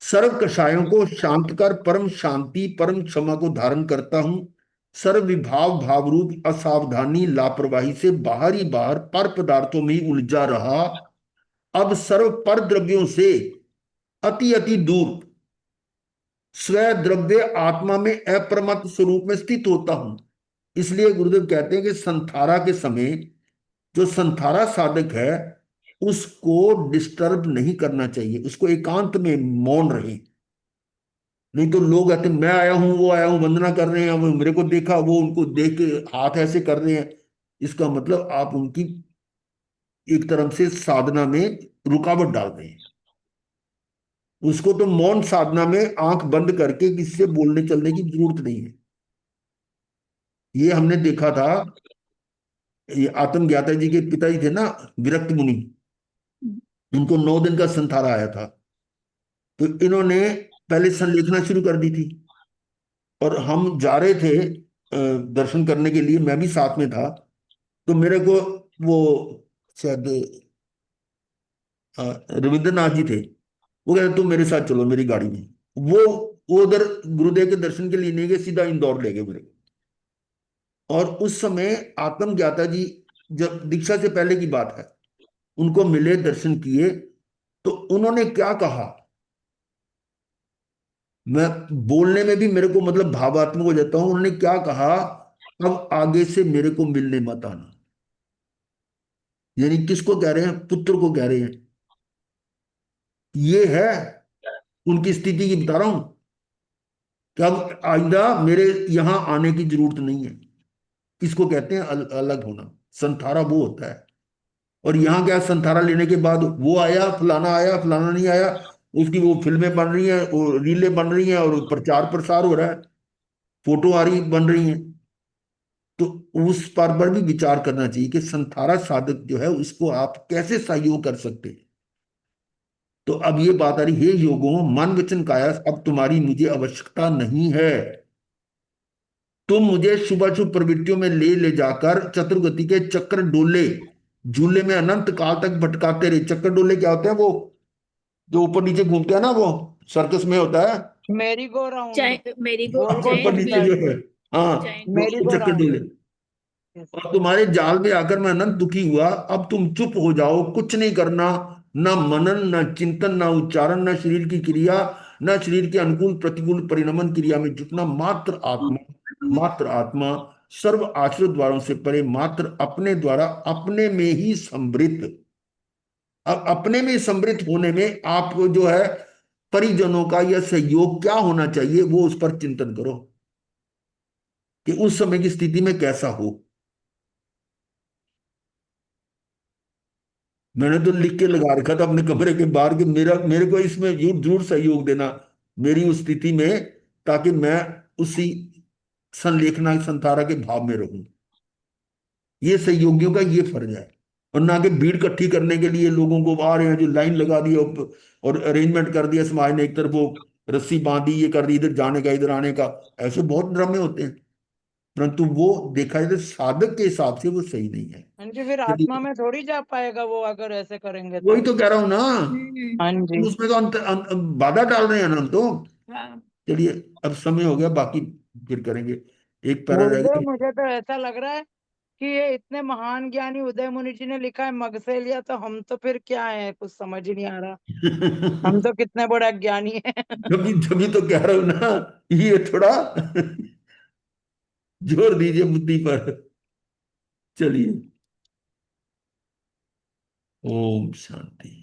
सर्व कषायों को शांत कर परम शांति परम क्षमा को धारण करता हूं। सर्व विभाव भाव रूप असावधानी लापरवाही से बाहर ही बाहर पर पदार्थों में ही उलझा रहा। अब सर्व पर द्रव्यों से अति अति दूर, स्व द्रव्य आत्मा में अप्रमत्त स्वरूप में स्थित होता हूं। इसलिए गुरुदेव कहते हैं कि संथारा के समय जो संथारा साधक है उसको डिस्टर्ब नहीं करना चाहिए, उसको एकांत में मौन रहे। नहीं तो लोग कहते मैं आया हूं वो आया हूं, वंदना कर रहे हैं, वो मेरे को देखा, वो उनको देख के हाथ ऐसे कर रहे हैं, इसका मतलब आप उनकी एक तरफ से साधना में रुकावट डाल रहे हैं। उसको तो मौन साधना में आंख बंद करके किसी से बोलने चलने की जरूरत नहीं है। ये हमने देखा था, ये आत्म ज्ञाता जी के पिताजी थे ना, विरक्त मुनि, इनको 9 दिन का संथारा आया था। तो इन्होंने पहले संलेखना शुरू कर दी थी, और हम जा रहे थे दर्शन करने के लिए, मैं भी साथ में था। तो मेरे को वो शायद रविंद्रनाथ जी थे, वो कहते तुम मेरे साथ चलो मेरी गाड़ी में। वो उधर गुरुदेव के दर्शन के लिए नहीं गए, सीधा इंदौर ले गए मेरे को। और उस समय आत्म ज्ञाता जी, जब दीक्षा से पहले की बात है, उनको मिले, दर्शन किए, तो उन्होंने क्या कहा, मैं बोलने में भी मेरे को मतलब भावात्मक हो जाता हूं। उन्होंने क्या कहा, अब आगे से मेरे को मिलने मत आना। यानी किसको कह रहे हैं? पुत्र को कह रहे हैं। ये है उनकी स्थिति की बता रहा हूं कि अब आइंदा मेरे यहां आने की जरूरत नहीं है। इसको कहते हैं अलग होना। संथारा वो होता है। और यहाँ क्या, संथारा लेने के बाद वो आया फलाना नहीं आया, उसकी वो फिल्में बन रही हैं, वो रीलें बन रही हैं, और प्रचार प्रसार हो रहा है, फोटो आ रही बन रही हैं। तो उस पर भी विचार करना चाहिए कि संथारा साधक जो है उसको आप कैसे सहयोग कर सकते हैं। तो अब ये बात आ रही, हे योगों मन वचन काया, अब तुम्हारी मुझे आवश्यकता नहीं है। तुम मुझे शुभ शुभ प्रवृत्तियों में ले जाकर चतुर्गति के चक्र डोले झूले में अनंत काल तक भटकाते रहे। चक्कर डोले क्या होते हैं? वो जो ऊपर नीचे घूमते हैं ना, वो सर्कस में होता है, मेरी गो राउंड, मेरी गो गोल गोल ऊपर जायंट नीचे व्हील, जो घूमता है। हाँ, जायंट मेरी वो गो चक्कर राउंड। डोले। और तुम्हारे जाल में आकर मैं अनंत दुखी हुआ। अब तुम चुप हो जाओ, कुछ नहीं करना, ना मनन, ना चिंतन, ना उच्चारण, ना शरीर की क्रिया, ना शरीर के अनुकूल प्रतिकूल परिणमन क्रिया में जुटना। मात्र आत्मा सर्व आश्रित द्वारों से परे, मात्र अपने द्वारा अपने में ही समृद्ध। अब अपने में समृद्ध होने में आपको जो है परिजनों का या सहयोग क्या होना चाहिए, वो उस पर चिंतन करो कि उस समय की स्थिति में कैसा हो। मैंने तो लिख के लगा रखा था अपने कमरे के बाहर कि मेरे को इसमें जरूर जरूर सहयोग देना, मेरी उस स्थिति में, ताकि मैं उसी संलेखना संतारा के भाव में रहूं। ये सहयोगियों का ये फर्ज है। और ना कि भीड़ इकट्ठी करने के लिए लोगों को आ रहे हैं, जो लाइन लगा दी और अरेंजमेंट कर दिया समाज ने, एक तरफ वो रस्सी बांधी, ये कर दी, इधर जाने का इधर आने का। ऐसे बहुत ड्रामे होते हैं, परंतु वो देखा जाए तो साधक के हिसाब से वो सही नहीं है। हाँ जी, फिर यदि, आत्मा में थोड़ी जा पाएगा वो अगर ऐसे करेंगे वही तो। तो कह रहा हूं ना, हाँ जी। हम उसमें तो बाधा डाल रहे हैं ना हम तो। हाँ। चलिए, अब समय हो गया, बाकी फिर करेंगे। एक पैरा रह गुरुदेव गया। मुझे तो ऐसा लग रहा है कि ये इतने महान ज्ञानी उदय मुनि जी ने लिखा है मग से लिया, तो हम तो फिर क्या है, कुछ समझ ही नहीं आ रहा। हम तो कितने बड़े ज्ञानी हैं। जब जब तो कह रहा हूं ना, ये थोड़ा जोर दीजिए बुद्धि पर। चलिए, ओम शांति।